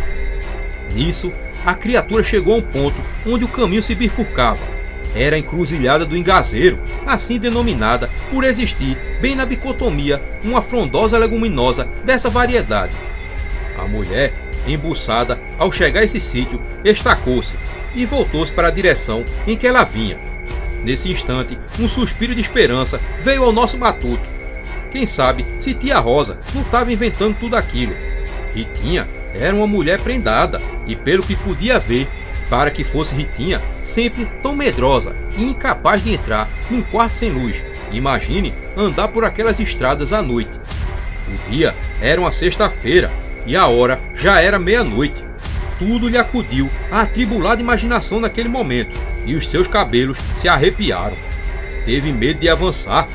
Nisso, a criatura chegou a um ponto onde o caminho se bifurcava. Era a encruzilhada do Engazeiro, assim denominada por existir bem na bicotomia uma frondosa leguminosa dessa variedade. A mulher, embuçada, ao chegar a esse sítio, estacou-se e voltou-se para a direção em que ela vinha. Nesse instante, um suspiro de esperança veio ao nosso matuto. Quem sabe se tia Rosa não estava inventando tudo aquilo. Ritinha era uma mulher prendada e, pelo que podia ver, para que fosse Ritinha, sempre tão medrosa e incapaz de entrar num quarto sem luz. Imagine andar por aquelas estradas à noite. O dia era uma sexta-feira e a hora já era meia-noite. Tudo lhe acudiu à atribulada imaginação naquele momento e os seus cabelos se arrepiaram. Teve medo de avançar,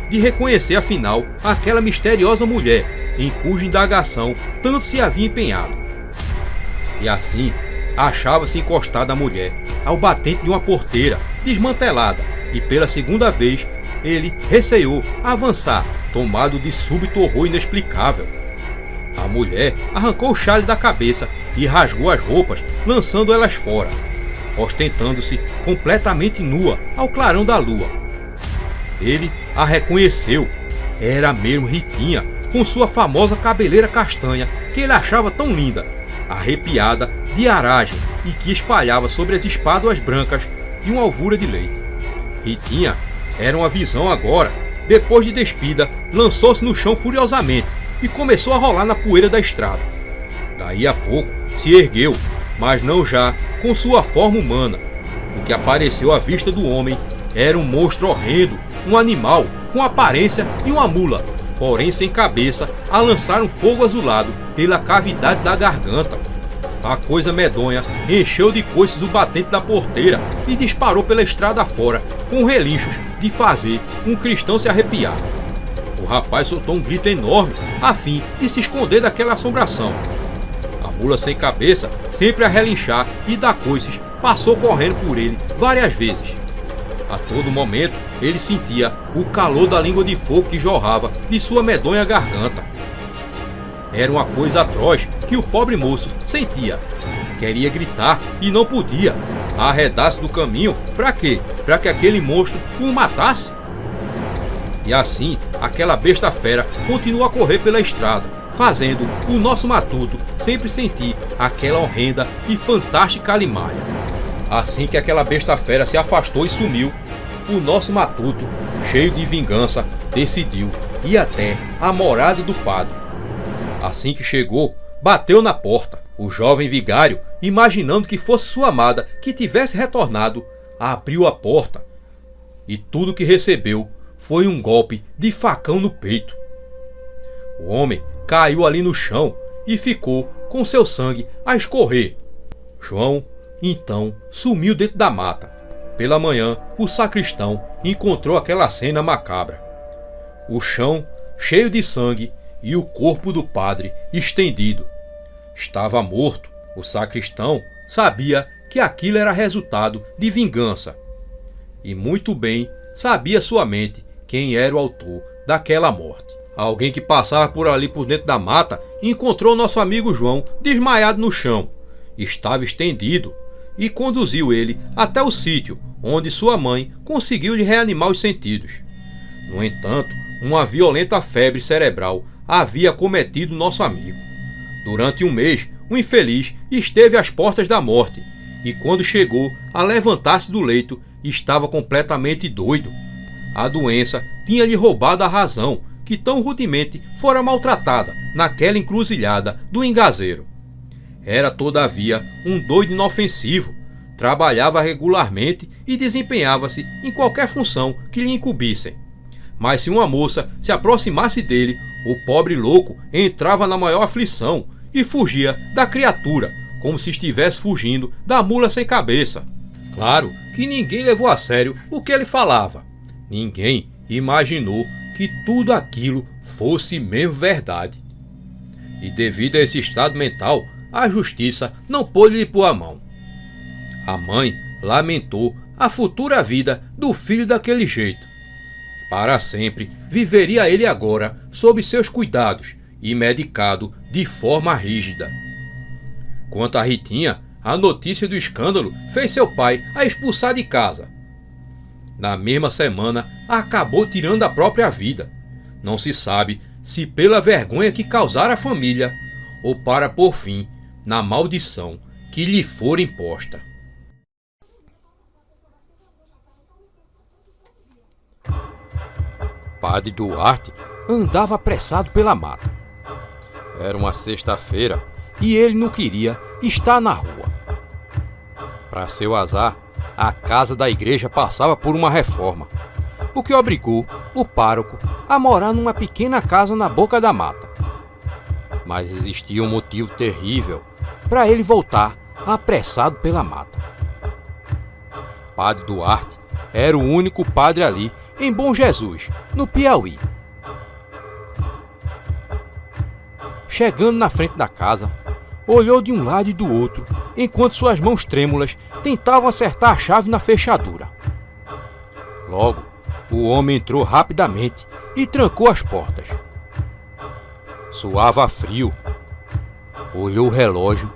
de reconhecer afinal aquela misteriosa mulher em cuja indagação tanto se havia empenhado. E assim, achava-se encostada a mulher ao batente de uma porteira desmantelada e pela segunda vez ele receou avançar, tomado de súbito horror inexplicável. A mulher arrancou o chale da cabeça e rasgou as roupas, lançando elas fora, ostentando-se completamente nua ao clarão da lua. Ele a reconheceu. Era mesmo Ritinha, com sua famosa cabeleira castanha que ele achava tão linda, arrepiada de aragem e que espalhava sobre as espáduas brancas de uma alvura de leite. Ritinha era uma visão agora. Depois de despida, lançou-se no chão furiosamente e começou a rolar na poeira da estrada. Daí a pouco se ergueu, mas não já com sua forma humana. O que apareceu à vista do homem era um monstro horrendo, um animal com a aparência de uma mula, porém sem cabeça, a lançar um fogo azulado pela cavidade da garganta. A coisa medonha encheu de coices o batente da porteira e disparou pela estrada fora, com relinchos de fazer um cristão se arrepiar. O rapaz soltou um grito enorme, a fim de se esconder daquela assombração. A mula sem cabeça, sempre a relinchar e dar coices, passou correndo por ele várias vezes. A todo momento, ele sentia o calor da língua de fogo que jorrava de sua medonha garganta. Era uma coisa atroz que o pobre moço sentia. Queria gritar e não podia. Arredar-se do caminho, para quê? Para que aquele monstro o matasse? E assim, aquela besta fera continuou a correr pela estrada, fazendo o nosso matuto sempre sentir aquela horrenda e fantástica alimária. Assim que aquela besta fera se afastou e sumiu, o nosso matuto, cheio de vingança, decidiu ir até a morada do padre. Assim que chegou, bateu na porta. O jovem vigário, imaginando que fosse sua amada que tivesse retornado, abriu a porta. E tudo que recebeu foi um golpe de facão no peito. O homem caiu ali no chão e ficou com seu sangue a escorrer. João, então, sumiu dentro da mata. Pela manhã, o sacristão encontrou aquela cena macabra. O chão cheio de sangue e o corpo do padre estendido. Estava morto. O sacristão sabia que aquilo era resultado de vingança. E muito bem sabia sua mente quem era o autor daquela morte. Alguém que passava por ali por dentro da mata encontrou nosso amigo João desmaiado no chão. Estava estendido e conduziu ele até o sítio, onde sua mãe conseguiu lhe reanimar os sentidos. No entanto, uma violenta febre cerebral havia acometido nosso amigo. Durante um mês, o infeliz esteve às portas da morte, e quando chegou a levantar-se do leito, estava completamente doido. A doença tinha lhe roubado a razão, que tão rudemente fora maltratada naquela encruzilhada do engazeiro. Era, todavia, um doido inofensivo. Trabalhava regularmente e desempenhava-se em qualquer função que lhe incumbissem. Mas se uma moça se aproximasse dele, o pobre louco entrava na maior aflição e fugia da criatura, como se estivesse fugindo da mula sem cabeça. Claro que ninguém levou a sério o que ele falava. Ninguém imaginou que tudo aquilo fosse mesmo verdade. E devido a esse estado mental, a justiça não pôde lhe pôr a mão. A mãe lamentou a futura vida do filho daquele jeito. Para sempre viveria ele agora sob seus cuidados e medicado de forma rígida. Quanto a Ritinha, a notícia do escândalo fez seu pai a expulsar de casa. Na mesma semana, acabou tirando a própria vida. Não se sabe se pela vergonha que causara à família ou para pôr fim na maldição que lhe fora imposta. Padre Duarte andava apressado pela mata. Era uma sexta-feira e ele não queria estar na rua. Para seu azar, a casa da igreja passava por uma reforma, o que obrigou o pároco a morar numa pequena casa na boca da mata. Mas existia um motivo terrível para ele voltar apressado pela mata. Padre Duarte era o único padre ali em Bom Jesus, no Piauí. Chegando na frente da casa, olhou de um lado e do outro, enquanto suas mãos trêmulas tentavam acertar a chave na fechadura. Logo, o homem entrou rapidamente e trancou as portas. Suava frio. Olhou o relógio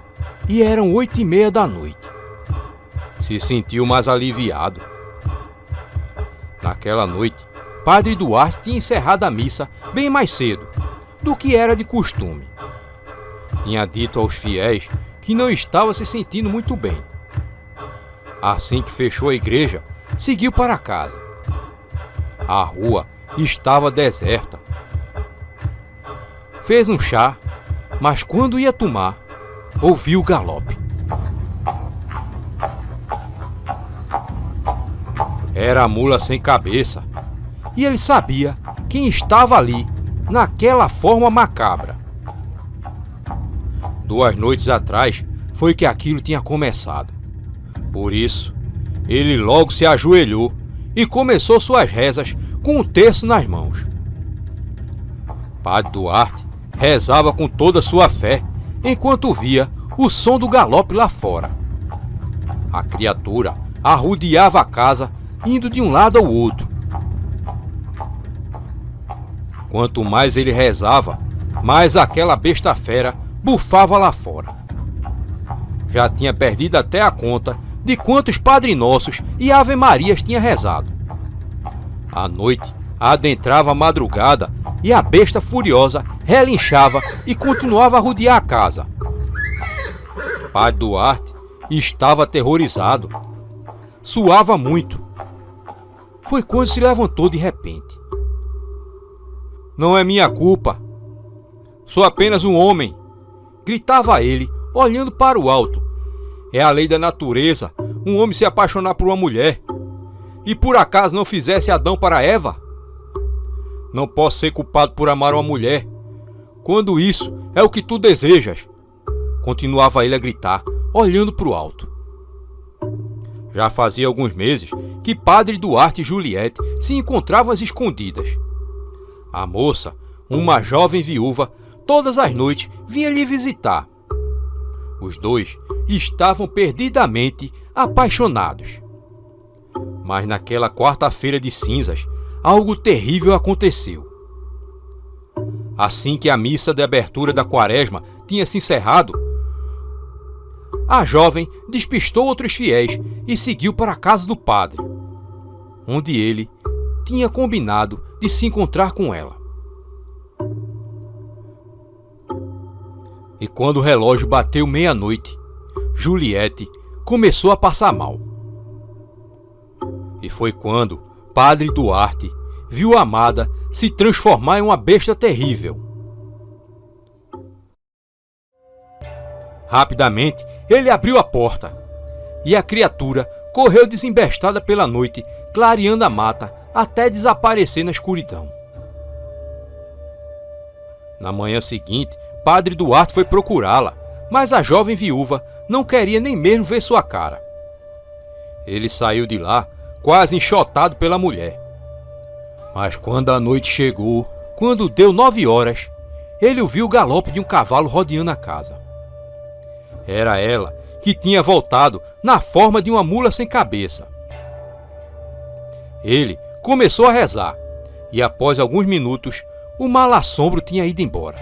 e eram 8:30 da noite. Se sentiu mais aliviado. Naquela noite, Padre Duarte tinha encerrado a missa bem mais cedo do que era de costume. Tinha dito aos fiéis que não estava se sentindo muito bem. Assim que fechou a igreja, seguiu para casa. A rua estava deserta. Fez um chá, mas quando ia tomar, ouviu o galope. Era a mula sem cabeça, e ele sabia quem estava ali, naquela forma macabra. 2 noites atrás foi que aquilo tinha começado. Por isso, ele logo se ajoelhou e começou suas rezas com um terço nas mãos. Padre Duarte rezava com toda a sua fé, enquanto via o som do galope lá fora. A criatura arrodeava a casa, indo de um lado ao outro. Quanto mais ele rezava, mais aquela besta fera bufava lá fora. Já tinha perdido até a conta de quantos Padre Nossos e Ave Marias tinha rezado. À noite, adentrava a madrugada e a besta furiosa relinchava e continuava a rodear a casa. Padre Duarte estava aterrorizado. Suava muito. Foi quando se levantou de repente. Não é minha culpa. Sou apenas um homem, gritava ele, olhando para o alto. É a lei da natureza, um homem se apaixonar por uma mulher. E por acaso não fizesse Adão para Eva? Não posso ser culpado por amar uma mulher, quando isso é o que tu desejas. Continuava ele a gritar, olhando para o alto. Já fazia alguns meses que Padre Duarte e Juliette se encontravam às escondidas. A moça, uma jovem viúva, todas as noites vinha lhe visitar. Os dois estavam perdidamente apaixonados. Mas naquela quarta-feira de cinzas, algo terrível aconteceu. Assim que a missa de abertura da quaresma tinha se encerrado, a jovem despistou outros fiéis e seguiu para a casa do padre, onde ele tinha combinado de se encontrar com ela. E quando o relógio bateu meia-noite, Juliette começou a passar mal. E foi quando Padre Duarte viu a amada se transformar em uma besta terrível. Rapidamente, ele abriu a porta e a criatura correu desembestada pela noite, clareando a mata até desaparecer na escuridão. Na manhã seguinte, Padre Duarte foi procurá-la, mas a jovem viúva não queria nem mesmo ver sua cara. Ele saiu de lá quase enxotado pela mulher. Mas quando a noite chegou, quando deu 9 horas, ele ouviu o galope de um cavalo rodeando a casa. Era ela que tinha voltado na forma de uma mula sem cabeça. Ele começou a rezar e após alguns minutos o mal-assombro tinha ido embora.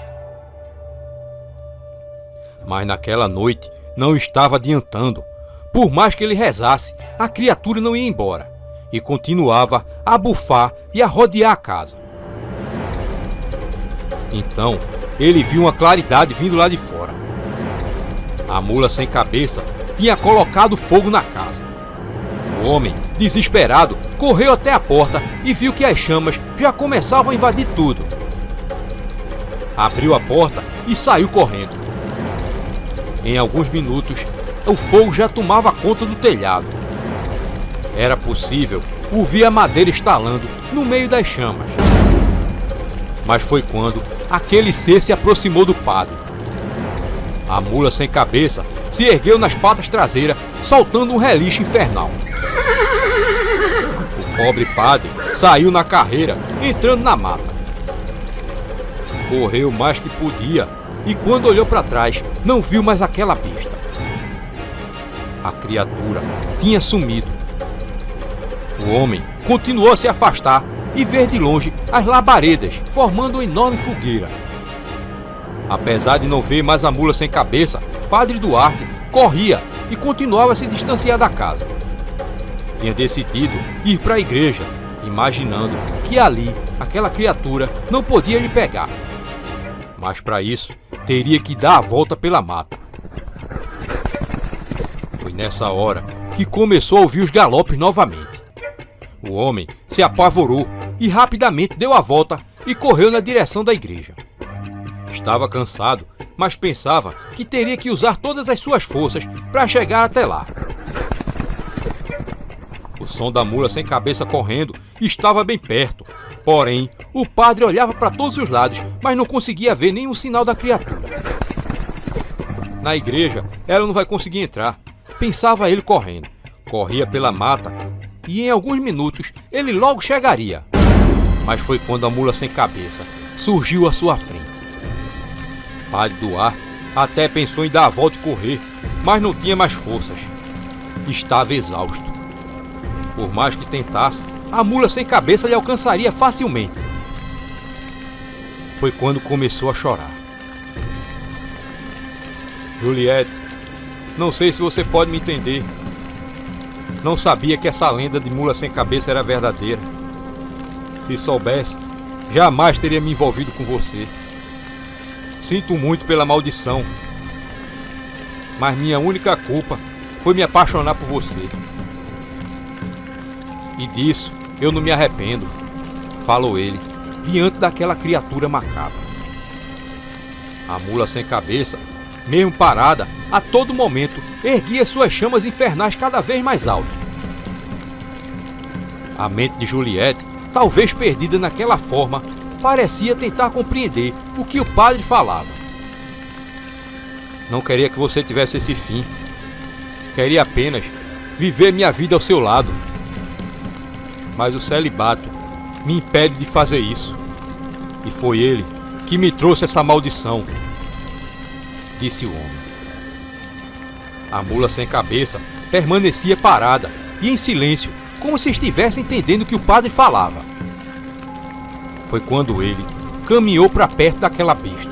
Mas naquela noite não estava adiantando. Por mais que ele rezasse, a criatura não ia embora e continuava a bufar e a rodear a casa. Então ele viu uma claridade vindo lá de fora. A mula sem cabeça tinha colocado fogo na casa. O homem, desesperado, correu até a porta e viu que as chamas já começavam a invadir tudo. Abriu a porta e saiu correndo. Em alguns minutos, o fogo já tomava conta do telhado. Era possível ouvir a madeira estalando no meio das chamas. Mas foi quando aquele ser se aproximou do padre. A mula sem cabeça se ergueu nas patas traseiras, soltando um relincho infernal. O pobre padre saiu na carreira, entrando na mata. Correu mais que podia e quando olhou para trás, não viu mais aquela besta. A criatura tinha sumido. O homem continuou a se afastar e ver de longe as labaredas, formando uma enorme fogueira. Apesar de não ver mais a mula sem cabeça, Padre Duarte corria e continuava a se distanciar da casa. Tinha decidido ir para a igreja, imaginando que ali aquela criatura não podia lhe pegar. Mas para isso, teria que dar a volta pela mata. Foi nessa hora que começou a ouvir os galopes novamente. O homem se apavorou e rapidamente deu a volta e correu na direção da igreja. Estava cansado, mas pensava que teria que usar todas as suas forças para chegar até lá. O som da mula sem cabeça correndo estava bem perto. Porém, o padre olhava para todos os lados, mas não conseguia ver nenhum sinal da criatura. Na igreja, ela não vai conseguir entrar, pensava ele correndo. Corria pela mata e em alguns minutos ele logo chegaria. Mas foi quando a mula sem cabeça surgiu à sua frente. Padre Duarte até pensou em dar a volta e correr, mas não tinha mais forças. Estava exausto. Por mais que tentasse, a mula sem cabeça lhe alcançaria facilmente. Foi quando começou a chorar. Juliette, não sei se você pode me entender. Não sabia que essa lenda de mula sem cabeça era verdadeira. Se soubesse, jamais teria me envolvido com você. Sinto muito pela maldição, mas minha única culpa foi me apaixonar por você. E disso eu não me arrependo, falou ele, diante daquela criatura macabra. A mula sem cabeça, mesmo parada, a todo momento erguia suas chamas infernais cada vez mais alto. A mente de Juliette, talvez perdida naquela forma, parecia tentar compreender o que o padre falava. Não queria que você tivesse esse fim. Queria apenas viver minha vida ao seu lado. Mas o celibato me impede de fazer isso. E foi ele que me trouxe essa maldição, disse o homem. A mula sem cabeça permanecia parada e em silêncio, como se estivesse entendendo o que o padre falava. Foi quando ele caminhou para perto daquela besta.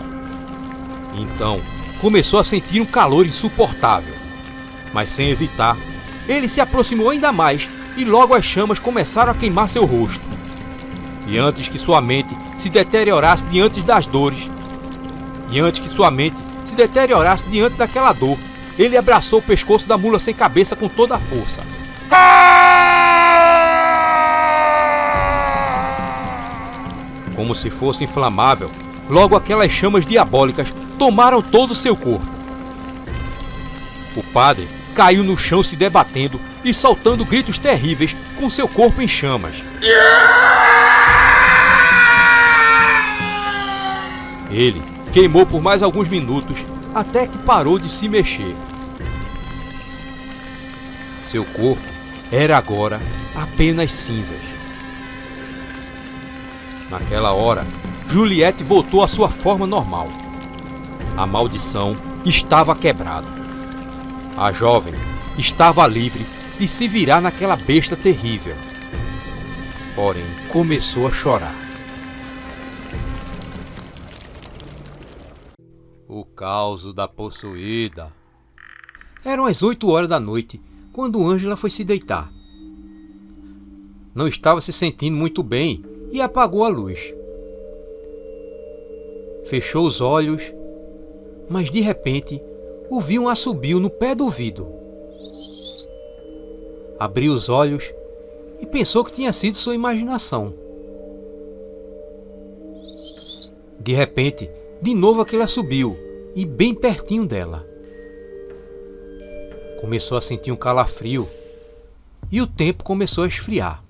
Então, começou a sentir um calor insuportável. Mas sem hesitar, ele se aproximou ainda mais e logo as chamas começaram a queimar seu rosto. E antes que sua mente se deteriorasse diante das dores, diante daquela dor, ele abraçou o pescoço da mula sem cabeça com toda a força. Como se fosse inflamável, logo aquelas chamas diabólicas tomaram todo o seu corpo. O padre caiu no chão se debatendo e soltando gritos terríveis com seu corpo em chamas. Ele queimou por mais alguns minutos até que parou de se mexer. Seu corpo era agora apenas cinzas. Naquela hora, Juliette voltou à sua forma normal. A maldição estava quebrada. A jovem estava livre de se virar naquela besta terrível. Porém, começou a chorar. O caos da possuída. Eram as 8 horas da noite quando Ângela foi se deitar. Não estava se sentindo muito bem e apagou a luz. Fechou os olhos, mas de repente ouviu um assobio no pé do ouvido. Abriu os olhos e pensou que tinha sido sua imaginação. De repente, de novo aquele assobio, e bem pertinho dela. Começou a sentir um calafrio e o tempo começou a esfriar.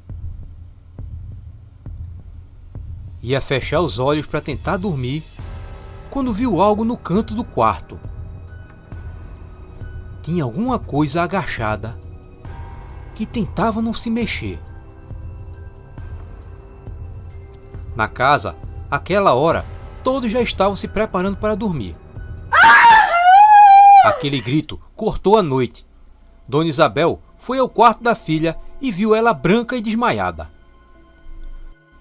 Ia fechar os olhos para tentar dormir quando viu algo no canto do quarto. Tinha alguma coisa agachada que tentava não se mexer. Na casa, àquela hora, todos já estavam se preparando para dormir. Aquele grito cortou a noite. Dona Isabel foi ao quarto da filha e viu ela branca e desmaiada.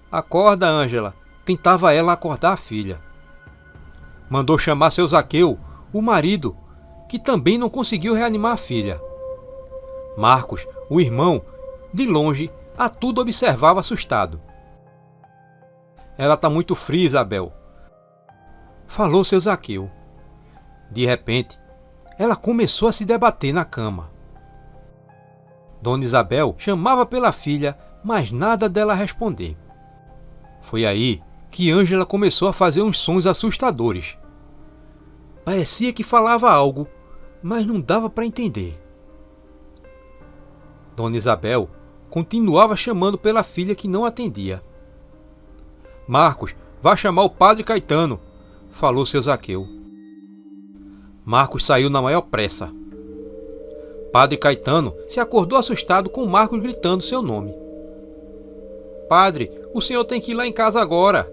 Acorda, Ângela, tentava ela acordar a filha. Mandou chamar seu Zaqueu, o marido, que também não conseguiu reanimar a filha. Marcos, o irmão, de longe, a tudo observava assustado. Ela está muito fria, Isabel, falou seu Zaqueu. De repente, ela começou a se debater na cama. Dona Isabel chamava pela filha, mas nada dela responder. Foi aí que Ângela começou a fazer uns sons assustadores. Parecia que falava algo, mas não dava para entender. Dona Isabel continuava chamando pela filha que não atendia. Marcos, vá chamar o padre Caetano, falou seu Zaqueu. Marcos saiu na maior pressa. Padre Caetano se acordou assustado com Marcos gritando seu nome. Padre, o senhor tem que ir lá em casa agora.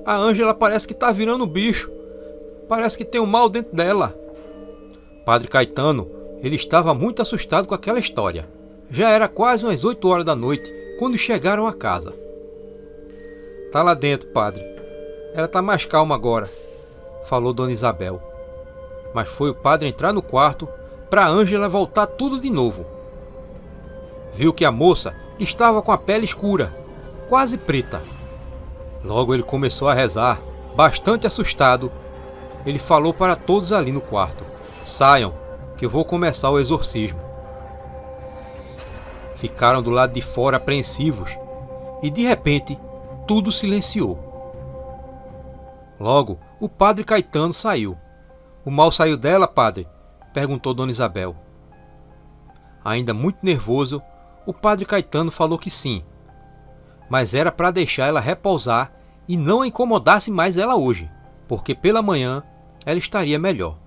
A Ângela parece que está virando bicho. Parece que tem um mal dentro dela. Padre Caetano, ele estava muito assustado com aquela história. Já era quase umas 8 horas da noite quando chegaram à casa. Tá lá dentro, padre. Ela tá mais calma agora, falou Dona Isabel. Mas foi o padre entrar no quarto para Ângela voltar tudo de novo. Viu que a moça estava com a pele escura, quase preta. Logo ele começou a rezar, bastante assustado. Ele falou para todos ali no quarto: saiam, que eu vou começar o exorcismo. Ficaram do lado de fora apreensivos e de repente tudo silenciou. Logo o padre Caetano saiu. O mal saiu dela, padre? Perguntou Dona Isabel. Ainda muito nervoso, o padre Caetano falou que sim, mas era para deixar ela repousar e não a incomodasse mais ela hoje, porque pela manhã ela estaria melhor.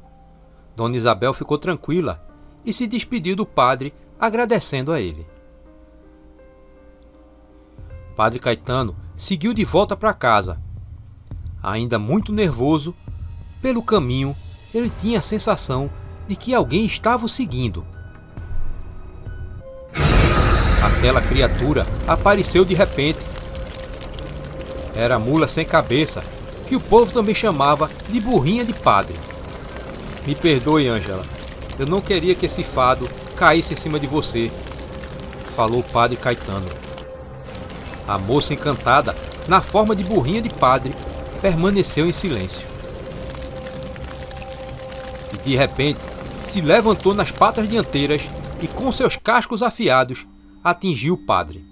Dona Isabel ficou tranquila e se despediu do padre, agradecendo a ele. Padre Caetano seguiu de volta para casa. Ainda muito nervoso, pelo caminho ele tinha a sensação de que alguém estava o seguindo. Aquela criatura apareceu de repente. Era a mula sem cabeça, que o povo também chamava de burrinha de padre. Me perdoe, Ângela. Eu não queria que esse fado caísse em cima de você, falou o padre Caetano. A moça encantada, na forma de burrinha de padre, permaneceu em silêncio. E de repente, se levantou nas patas dianteiras e com seus cascos afiados, atingiu o padre.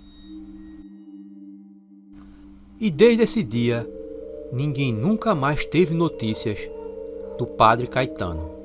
E desde esse dia, ninguém nunca mais teve notícias do padre Caetano.